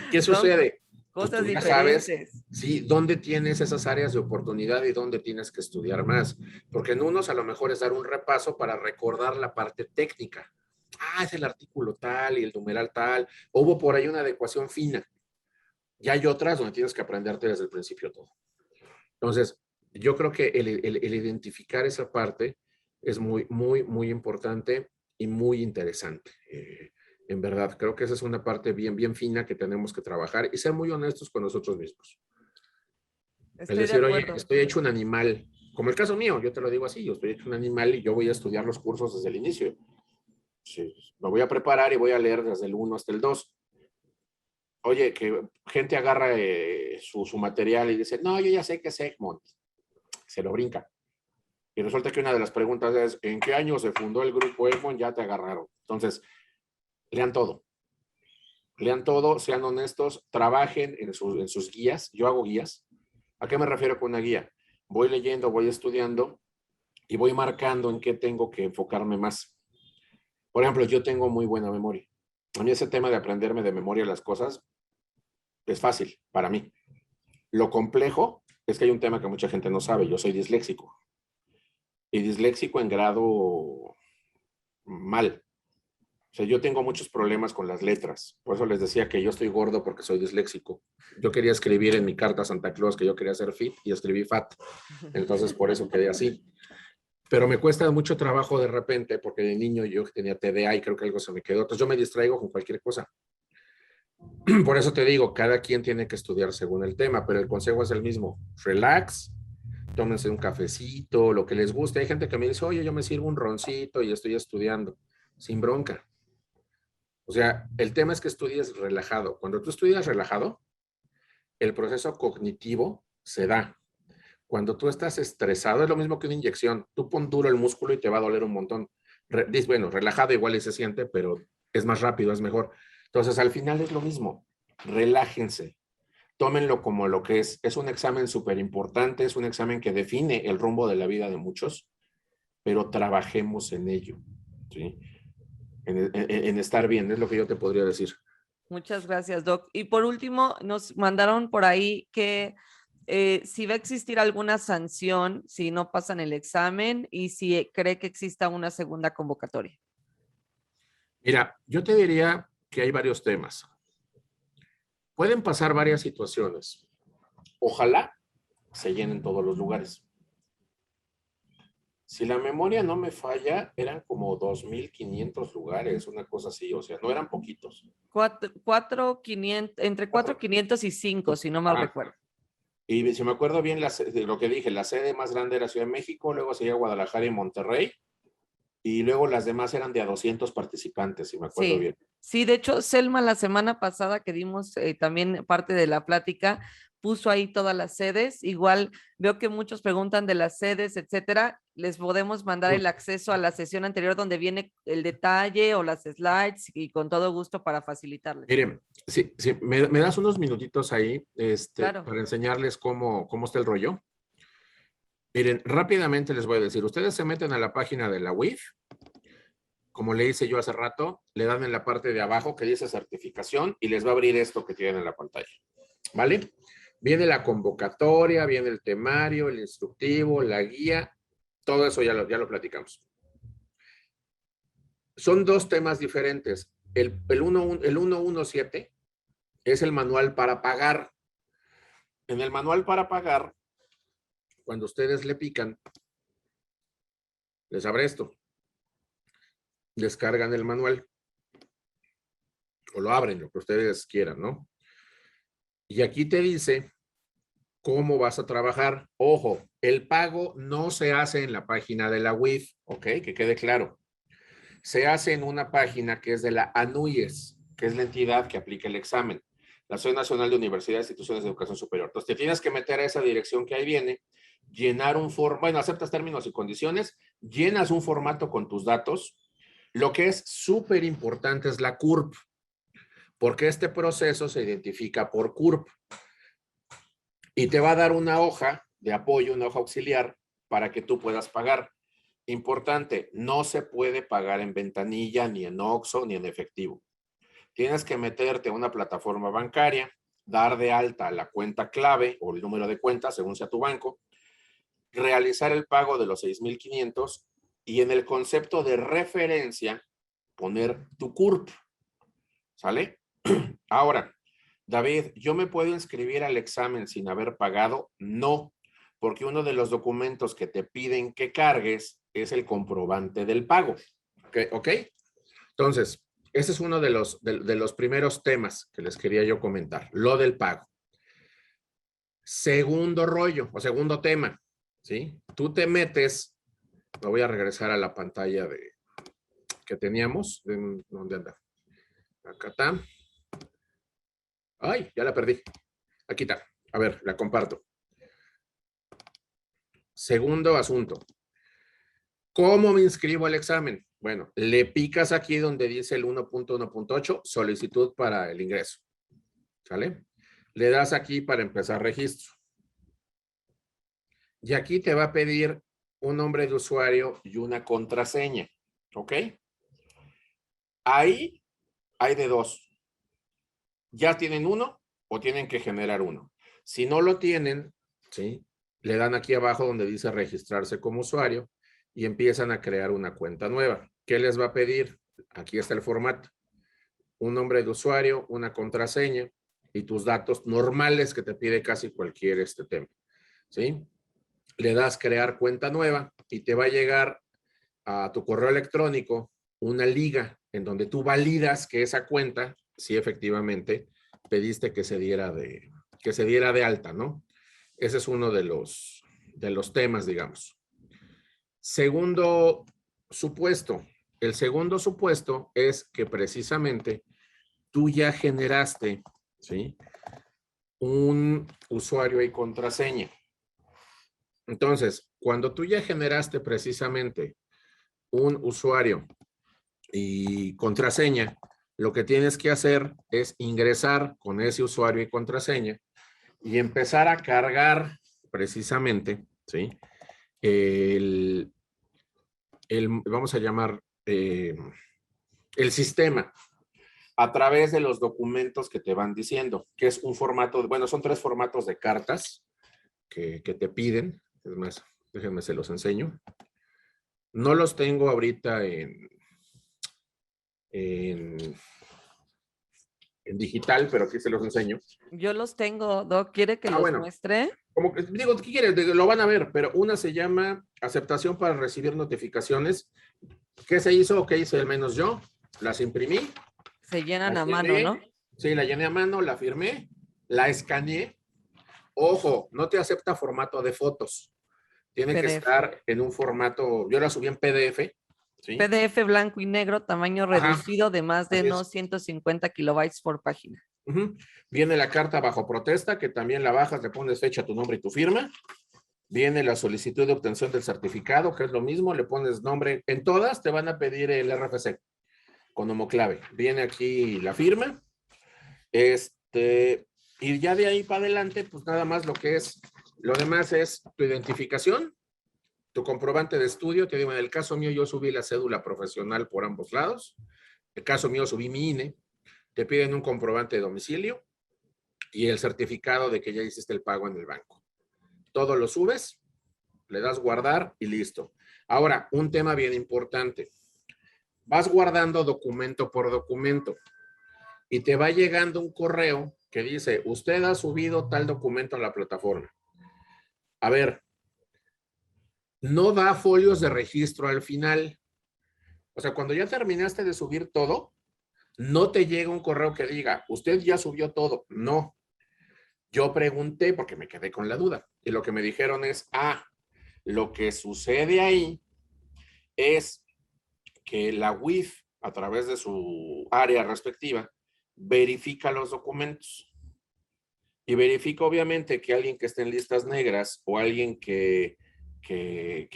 ¿qué son sucede? Pues cosas tú ya sabes, diferentes. sí, dónde tienes esas áreas de oportunidad y dónde tienes que estudiar más. Porque en unos a lo mejor es dar un repaso para recordar la parte técnica. Ah, es el artículo tal y el numeral tal. Hubo por ahí una adecuación fina. Y hay otras donde tienes que aprenderte desde el principio todo. Entonces, yo creo que el identificar esa parte es muy, muy, muy importante y muy interesante. En verdad, creo que esa es una parte bien, bien fina que tenemos que trabajar y ser muy honestos con nosotros mismos. El Estoy de decir, oye, acuerdo. estoy hecho un animal, como el caso mío, yo te lo digo así, yo estoy hecho un animal y yo voy a estudiar los cursos desde el inicio. Sí, me voy a preparar y voy a leer desde el 1 hasta el 2. Oye, que gente agarra su material y dice, no, yo ya sé que es Egmont. Se lo brinca. Y resulta que una de las preguntas es, ¿en qué año se fundó el grupo Egmont? Ya te agarraron. Entonces, lean todo. Lean todo, sean honestos, trabajen en sus guías. Yo hago guías. ¿A qué me refiero con una guía? Voy leyendo, voy estudiando y voy marcando en qué tengo que enfocarme más. Por ejemplo, yo tengo muy buena memoria. A mí ese tema de aprenderme de memoria las cosas es fácil para mí. Lo complejo es que hay un tema que mucha gente no sabe. Yo soy disléxico. Y disléxico en grado mal. O sea, yo tengo muchos problemas con las letras. Por eso les decía que yo estoy gordo porque soy disléxico. Yo quería escribir en mi carta a Santa Claus que yo quería ser fit y escribí fat. Entonces, por eso quedé así. Pero me cuesta mucho trabajo de repente porque de niño yo tenía TDA y creo que algo se me quedó. Entonces, yo me distraigo con cualquier cosa. Por eso te digo, cada quien tiene que estudiar según el tema, pero el consejo es el mismo. Relax, tómense un cafecito, lo que les guste. Hay gente que me dice, oye, yo me sirvo un roncito y estoy estudiando. Sin bronca. O sea, el tema es que estudies relajado. Cuando tú estudias relajado, el proceso cognitivo se da. Cuando tú estás estresado, es lo mismo que una inyección. Tú pon duro el músculo y te va a doler un montón. Bueno, relajado igual y se siente, pero es más rápido, es mejor. Entonces, al final es lo mismo. Relájense. Tómenlo como lo que es. Es un examen súper importante, es un examen que define el rumbo de la vida de muchos, pero trabajemos en ello. ¿Sí? En estar bien, es lo que yo te podría decir. Muchas gracias, Doc. Y por último, nos mandaron por ahí que si va a existir alguna sanción si no pasan el examen y si cree que exista una segunda convocatoria. Mira, yo te diría que hay varios temas. Pueden pasar varias situaciones. Ojalá se llenen todos los lugares. Si la memoria no me falla, eran como 2,500 lugares, una cosa así, o sea, no eran poquitos. 4,500, entre 4,500 y 5, si no mal recuerdo. Y si me acuerdo bien de lo que dije, la sede más grande era Ciudad de México, luego seguía Guadalajara y Monterrey, y luego las demás eran de a 200 participantes, si me acuerdo bien. Sí, de hecho, Selma la semana pasada que dimos también parte de la plática, puso ahí todas las sedes. Igual veo que muchos preguntan de las sedes, etcétera. Les podemos mandar el acceso a la sesión anterior donde viene el detalle o las slides y con todo gusto para facilitarles. Miren, sí, me das unos minutitos ahí claro. para enseñarles cómo está el rollo. Miren, rápidamente les voy a decir, ustedes se meten a la página de la UIF, como le hice yo hace rato, le dan en la parte de abajo que dice certificación y les va a abrir esto que tienen en la pantalla, ¿vale? Viene la convocatoria, viene el temario, el instructivo, la guía, todo eso ya lo platicamos. Son dos temas diferentes. El 117 es el manual para pagar. En el manual para pagar, cuando ustedes le pican, les abre esto. Descargan el manual. O lo abren, lo que ustedes quieran, ¿no? Y aquí te dice cómo vas a trabajar. Ojo, el pago no se hace en la página de la UIF, ¿ok? Que quede claro. Se hace en una página que es de la ANUYES, que es la entidad que aplica el examen. La Asociación Nacional de Universidades e Instituciones de Educación Superior. Entonces, te tienes que meter a esa dirección que ahí viene, llenar un bueno, aceptas términos y condiciones, llenas un formato con tus datos. Lo que es súper importante es la CURP, porque este proceso se identifica por CURP y te va a dar una hoja de apoyo, una hoja auxiliar para que tú puedas pagar. Importante, no se puede pagar en ventanilla, ni en OXXO, ni en efectivo. Tienes que meterte a una plataforma bancaria, dar de alta la cuenta clave o el número de cuenta, según sea tu banco, realizar el pago de los 6,500 y en el concepto de referencia poner tu CURP. ¿Sale? Ahora, David, ¿yo me puedo inscribir al examen sin haber pagado? No, porque uno de los documentos que te piden que cargues es el comprobante del pago. ¿Ok? Entonces, ese es uno de los primeros temas que les quería yo comentar, lo del pago. Segundo rollo, o segundo tema, ¿sí? Tú te metes, me voy a regresar a la pantalla que teníamos, ¿dónde anda? Acá está. Ay, ya la perdí. Aquí está. A ver, la comparto. Segundo asunto. ¿Cómo me inscribo al examen? Bueno, le picas aquí donde dice el 1.1.8, solicitud para el ingreso. ¿Sale? Le das aquí para empezar registro. Y aquí te va a pedir un nombre de usuario y una contraseña. ¿Ok? Ahí hay de dos. Ya tienen uno o tienen que generar uno. Si no lo tienen, ¿sí? Le dan aquí abajo donde dice registrarse como usuario y empiezan a crear una cuenta nueva. ¿Qué les va a pedir? Aquí está el formato. Un nombre de usuario, una contraseña y tus datos normales que te pide casi cualquier tema. ¿Sí? Le das crear cuenta nueva y te va a llegar a tu correo electrónico una liga en donde tú validas que esa cuenta, sí efectivamente, pediste que se diera de alta, ¿no? Ese es uno de los temas, digamos. Segundo supuesto. El segundo supuesto es que precisamente tú ya generaste, ¿sí? Un usuario y contraseña. Entonces, cuando tú ya generaste precisamente un usuario y contraseña, lo que tienes que hacer es ingresar con ese usuario y contraseña y empezar a cargar precisamente, ¿sí? Vamos a llamar el sistema a través de los documentos que te van diciendo, que es un formato, bueno, son 3 formatos de cartas que te piden. Es más, déjenme se los enseño. No los tengo ahorita en en digital, pero aquí se los enseño. Yo los tengo, Doc. ¿Quiere que los Bueno, muestre? como que, digo, ¿qué quieres? Lo van a ver, pero una se llama aceptación para recibir notificaciones. ¿Qué se hizo? ¿Qué hice al menos yo? Las imprimí, Se llenan las a mano, ¿no? llené, sí, la llené a mano, la firmé, la escaneé. Ojo, no te acepta formato de fotos. Tiene que PDF. estar en un formato, yo la subí en PDF, ¿sí? PDF blanco y negro, tamaño Ajá, reducido de más de así es. 150 kilobytes por página. Viene la carta bajo protesta, que también la bajas, le pones fecha, tu nombre y tu firma. Viene la solicitud de obtención del certificado, que es lo mismo, le pones nombre. En todas te van a pedir el RFC con homoclave. Viene aquí la firma. Y ya de ahí para adelante, pues nada más lo demás es tu identificación, tu comprobante de estudio. Te digo, en el caso mío yo subí la cédula profesional por ambos lados. En el caso mío subí mi INE. Te piden un comprobante de domicilio y el certificado de que ya hiciste el pago en el banco. Todo lo subes, le das guardar y listo. Ahora, un tema bien importante. Vas guardando documento por documento y te va llegando un correo que dice, usted ha subido tal documento a la plataforma. A ver, no da folios de registro al final. O sea, cuando ya terminaste de subir todo, no te llega un correo que diga, usted ya subió todo. No. Yo pregunté porque me quedé con la duda y lo que me dijeron es, lo que sucede ahí es que la UIF, a través de su área respectiva, verifica los documentos y verifica obviamente que alguien que esté en listas negras o alguien que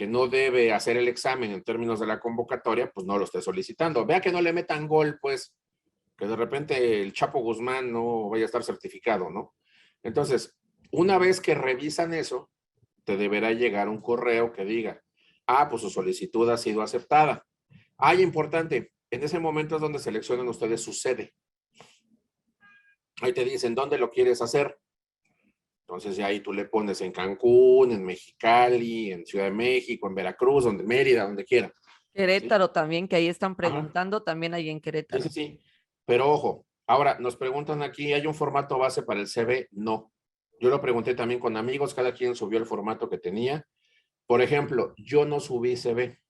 no debe hacer el examen en términos de la convocatoria, pues no lo esté solicitando. Vea que no le metan gol, pues, que de repente el Chapo Guzmán no vaya a estar certificado, ¿no? Entonces, una vez que revisan eso, te deberá llegar un correo que diga, pues su solicitud ha sido aceptada. Importante, en ese momento es donde seleccionan ustedes su sede. Ahí te dicen dónde lo quieres hacer. Entonces, ya ahí tú le pones en Cancún, en Mexicali, en Ciudad de México, en Veracruz, donde Mérida, donde quiera. Querétaro ¿Sí? también, que ahí están Ajá. preguntando, también ahí en Sí, Querétaro. sí, sí. Pero ojo, ahora nos preguntan aquí, ¿hay un formato base para el CV? No. Yo lo pregunté también con amigos, cada quien subió el formato que tenía. Por ejemplo, yo no subí CV,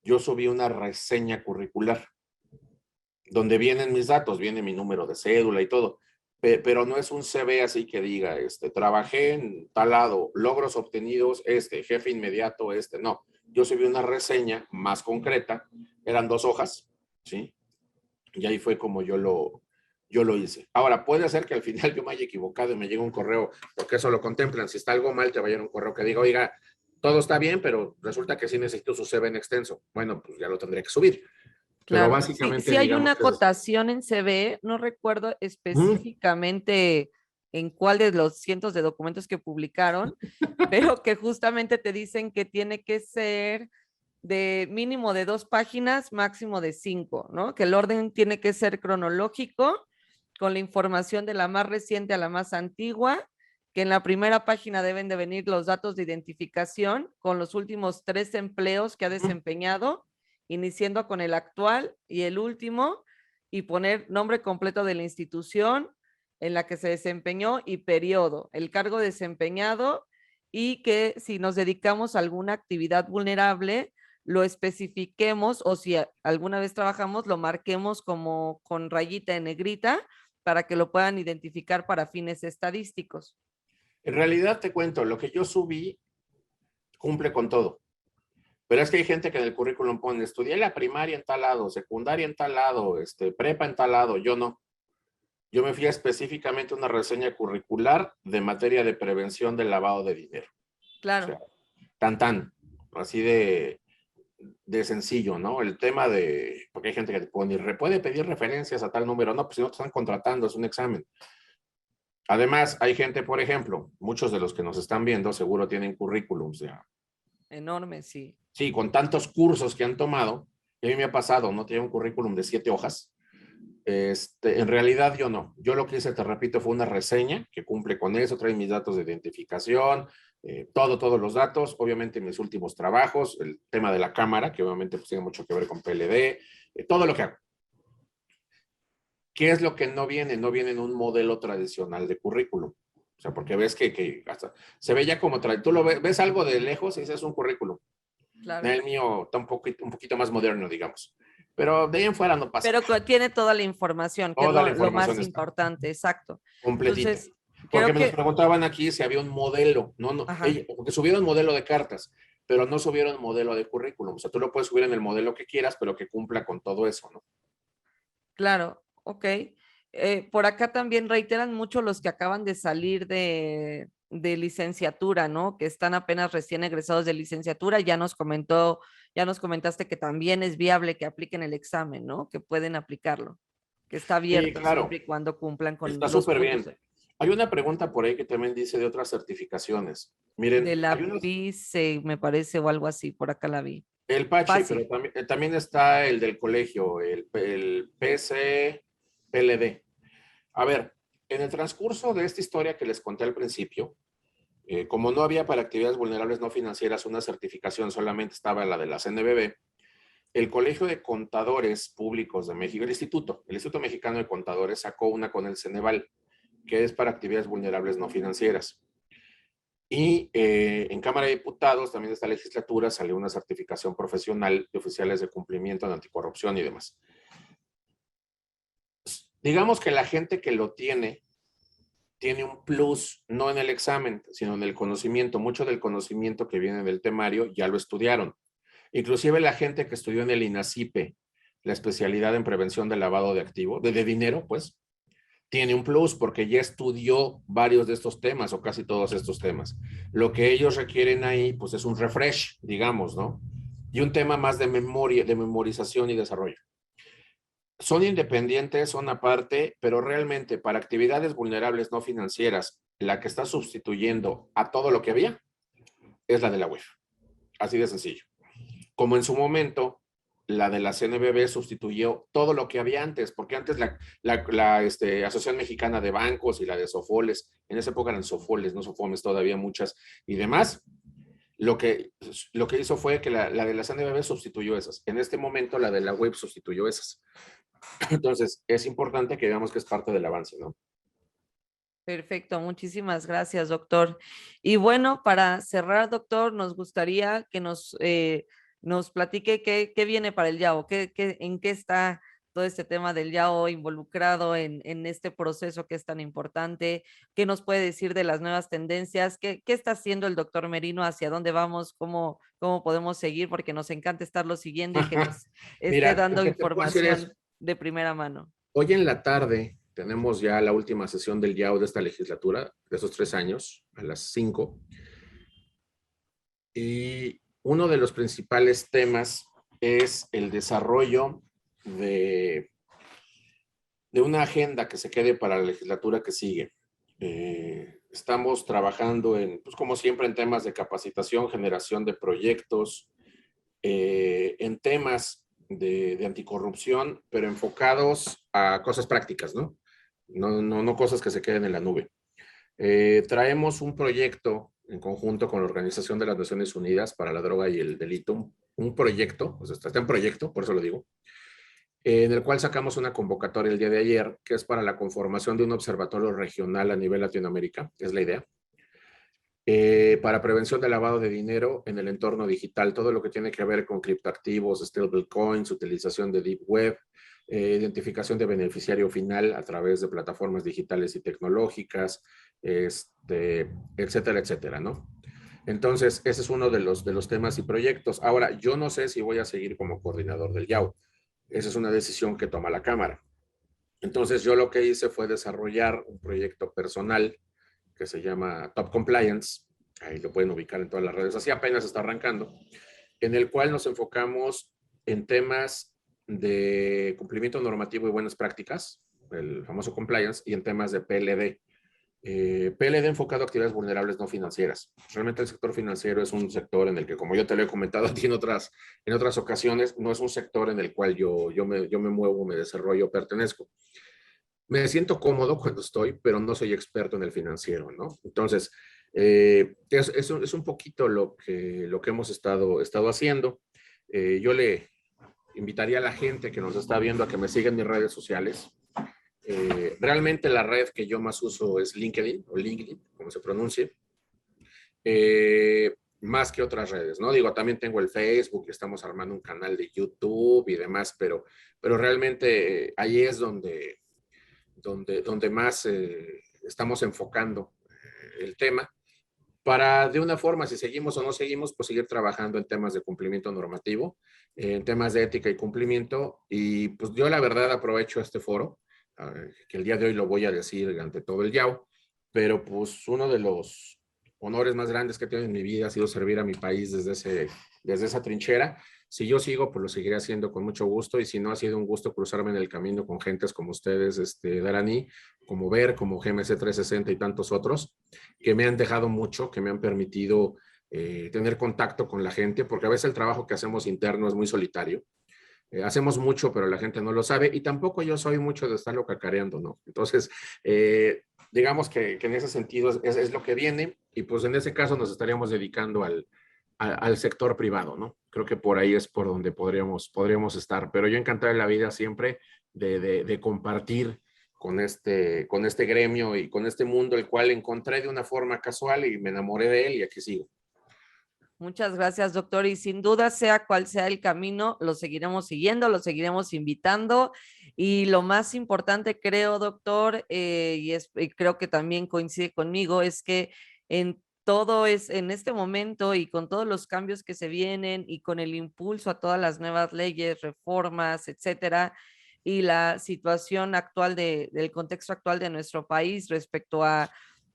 yo subí una reseña curricular, donde vienen mis datos, viene mi número de cédula y todo, pero no es un CV así que diga, trabajé en tal lado, logros obtenidos, jefe inmediato, no. Yo subí una reseña más concreta, eran 2 hojas, ¿sí? Y ahí fue como yo lo hice. Ahora, puede ser que al final yo me haya equivocado y me llegue un correo, porque eso lo contemplan. Si está algo mal, te va a llegar un correo que diga, oiga, todo está bien, pero resulta que sí necesito su CV en extenso. Bueno, pues ya lo tendré que subir. Pero Claro, sí, básicamente, sí hay una digamos que es... acotación en CBE, no recuerdo específicamente en cuál de los cientos de documentos que publicaron, pero que justamente te dicen que tiene que ser de mínimo de 2 páginas, máximo de 5, ¿no? Que el orden tiene que ser cronológico, con la información de la más reciente a la más antigua, que en la primera página deben de venir los datos de identificación con los últimos 3 empleos que ha desempeñado, iniciando con el actual y el último, y poner nombre completo de la institución en la que se desempeñó y periodo, el cargo desempeñado, y que si nos dedicamos a alguna actividad vulnerable, lo especifiquemos, o si alguna vez trabajamos, lo marquemos como con rayita en negrita para que lo puedan identificar para fines estadísticos. En realidad te cuento, lo que yo subí cumple con todo. Pero es que hay gente que en el currículum pone, estudié la primaria en tal lado, secundaria en tal lado, prepa en tal lado. Yo no. Yo me fui a específicamente una reseña curricular de materia de prevención del lavado de dinero. O Claro. sea, tan, así de sencillo, ¿no? El tema porque hay gente que te puede pedir referencias a tal número. No, pues si no te están contratando, es un examen. Además, hay gente, por ejemplo, muchos de los que nos están viendo seguro tienen currículums ya. Enorme, sí. Sí, con tantos cursos que han tomado, y a mí me ha pasado, ¿no? Tiene un currículum de 7 hojas. En realidad yo no. Yo lo que hice, te repito, fue una reseña que cumple con eso, trae mis datos de identificación, todos los datos, obviamente mis últimos trabajos, el tema de la cámara, que obviamente pues, tiene mucho que ver con PLD, todo lo que hago. ¿Qué es lo que no viene? No viene en un modelo tradicional de currículum. O sea, porque ves que hasta se ve ya como, tú lo ves algo de lejos y dices, es un currículum. Claro. El mío está un poquito más moderno, digamos. Pero de ahí en fuera no pasa Pero nada. tiene toda la información, que es Toda la lo información más está importante, exacto. completita. Entonces, Porque creo me nos que, preguntaban aquí si había un modelo. No, no, ajá, porque subieron modelo de cartas, pero no subieron modelo de currículum. O sea, tú lo puedes subir en el modelo que quieras, pero que cumpla con todo eso, ¿no? claro, ok. Por acá también reiteran mucho los que acaban de salir de licenciatura, ¿no? Que están apenas recién egresados de licenciatura. Ya nos comentaste que también es viable que apliquen el examen, ¿no? Que pueden aplicarlo, que está Sí, abierto claro. siempre y cuando cumplan Está con los súper puntos bien. Hay una pregunta por ahí que también dice de otras certificaciones. de Miren, hay la unos, PICE, me parece, o algo así, por acá la vi. el PACHI, pero Fácil. también está el del colegio, el PCPLD. A ver, en el transcurso de esta historia que les conté al principio, como no había para actividades vulnerables no financieras una certificación, solamente estaba la de la CNBB, el Colegio de Contadores Públicos de México, el Instituto Mexicano de Contadores sacó una con el Ceneval, que es para actividades vulnerables no financieras. Y en Cámara de Diputados, también de esta legislatura, salió una certificación profesional de oficiales de cumplimiento de anticorrupción y demás. Digamos que la gente que lo tiene un plus, no en el examen, sino en el conocimiento. Mucho del conocimiento que viene del temario ya lo estudiaron. Inclusive la gente que estudió en el INACIPE, la especialidad en prevención del lavado de activo, de dinero, pues, tiene un plus porque ya estudió varios de estos temas o casi todos estos temas. Lo que ellos requieren ahí, pues es un refresh, digamos, ¿no? Y un tema más de memoria, de memorización y desarrollo. Son independientes, son aparte, pero realmente para actividades vulnerables no financieras, la que está sustituyendo a todo lo que había es la de la UEF. Así de sencillo. Como en su momento, la de la CNBB sustituyó todo lo que había antes, porque antes la Asociación Mexicana de Bancos y la de Sofoles, en esa época eran Sofoles, no Sofomes todavía muchas, y demás, lo que, lo que hizo fue que la de la CNBB sustituyó esas. En este momento, la de la web sustituyó esas. Entonces, es importante que veamos que es parte del avance, ¿no? Perfecto, muchísimas gracias, doctor. Y bueno, para cerrar, doctor, nos gustaría que nos platique qué viene para el YAO, en qué está todo este tema del YAO involucrado en este proceso que es tan importante, qué nos puede decir de las nuevas tendencias, qué está haciendo el doctor Merino, hacia dónde vamos, cómo podemos seguir, porque nos encanta estarlo siguiendo y que nos esté Mira, lo dando que te puedo decir es, información de primera mano. hoy en la tarde tenemos ya la última sesión del YAO de esta legislatura, de esos 3 años, a las 5. Y uno de los principales temas es el desarrollo de, de una agenda que se quede para la legislatura que sigue. Estamos trabajando en, pues como siempre, en temas de capacitación, generación de proyectos, en temas de anticorrupción, pero enfocados a cosas prácticas, ¿no? No cosas que se queden en la nube. Traemos un proyecto en conjunto con la Organización de las Naciones Unidas para la Droga y el Delito, un proyecto, o sea, está en proyecto, por eso lo digo, en el cual sacamos una convocatoria el día de ayer, que es para la conformación de un observatorio regional a nivel Latinoamérica, es la idea, para prevención de lavado de dinero en el entorno digital, todo lo que tiene que ver con criptoactivos, stablecoins, utilización de deep web, identificación de beneficiario final a través de plataformas digitales y tecnológicas, etcétera, etcétera, ¿no? Entonces, ese es uno de los temas y proyectos. Ahora, yo no sé si voy a seguir como coordinador del YAU. Esa es una decisión que toma la Cámara. Entonces, yo lo que hice fue desarrollar un proyecto personal que se llama Top Compliance, ahí lo pueden ubicar en todas las redes, así apenas está arrancando, en el cual nos enfocamos en temas de cumplimiento normativo y buenas prácticas, el famoso compliance, y en temas de PLD. PLD enfocado a actividades vulnerables no financieras. Realmente el sector financiero es un sector en el que, como yo te lo he comentado a ti en otras ocasiones, no es un sector en el cual yo me muevo, me desarrollo, pertenezco. Me siento cómodo cuando estoy, pero no soy experto en el financiero, ¿no? Entonces, es un poquito lo que hemos estado haciendo. Yo le invitaría a la gente que nos está viendo a que me siga en mis redes sociales. Realmente la red que yo más uso es LinkedIn, o LinkedIn, como se pronuncie, más que otras redes, ¿no? Digo, también tengo el Facebook, y estamos armando un canal de YouTube y demás, pero realmente ahí es donde más estamos enfocando el tema para de una forma, si seguimos o no seguimos, pues seguir trabajando en temas de cumplimiento normativo, en temas de ética y cumplimiento. Y pues yo la verdad aprovecho este foro, que el día de hoy lo voy a decir ante todo el YAU, pero pues uno de los honores más grandes que he tenido en mi vida ha sido servir a mi país desde esa trinchera. Si yo sigo, pues lo seguiré haciendo con mucho gusto, y si no, ha sido un gusto cruzarme en el camino con gentes como ustedes, Darani, como Ver, como GMC 360 y tantos otros, que me han dejado mucho, que me han permitido tener contacto con la gente, porque a veces el trabajo que hacemos interno es muy solitario. Hacemos mucho, pero la gente no lo sabe, y tampoco yo soy mucho de estarlo cacareando, ¿no? Entonces, digamos que en ese sentido es lo que viene, y pues en ese caso nos estaríamos dedicando al sector privado, ¿no? Creo que por ahí es por donde podríamos estar, pero yo encantado de la vida siempre de compartir con este gremio y con este mundo, el cual encontré de una forma casual y me enamoré de él, y aquí sigo. Muchas gracias, doctor. Y sin duda, sea cual sea el camino, lo seguiremos siguiendo, lo seguiremos invitando. Y lo más importante, creo, doctor, y creo que también coincide conmigo, es que en este momento y con todos los cambios que se vienen y con el impulso a todas las nuevas leyes, reformas, etcétera, y la situación actual del contexto actual de nuestro país respecto a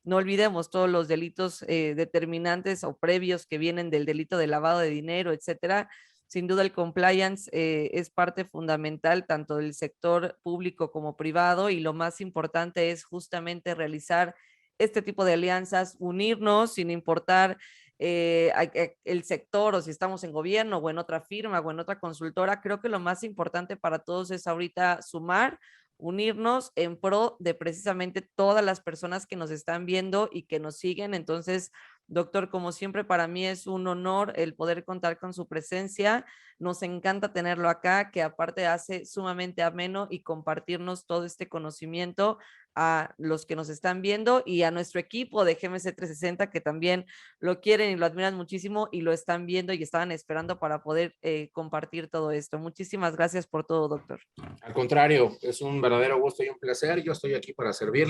no olvidemos todos los delitos determinantes o previos que vienen del delito de lavado de dinero, etcétera. Sin duda el compliance es parte fundamental tanto del sector público como privado, y lo más importante es justamente realizar este tipo de alianzas, unirnos sin importar el sector, o si estamos en gobierno o en otra firma o en otra consultora. Creo que lo más importante para todos es ahorita sumar, unirnos en pro de precisamente todas las personas que nos están viendo y que nos siguen. Entonces, doctor, como siempre, para mí es un honor el poder contar con su presencia. Nos encanta tenerlo acá, que aparte hace sumamente ameno y compartirnos todo este conocimiento a los que nos están viendo y a nuestro equipo de GMC 360, que también lo quieren y lo admiran muchísimo y lo están viendo y estaban esperando para poder compartir todo esto. Muchísimas gracias por todo, doctor. Al contrario, es un verdadero gusto y un placer. Yo estoy aquí para servirles.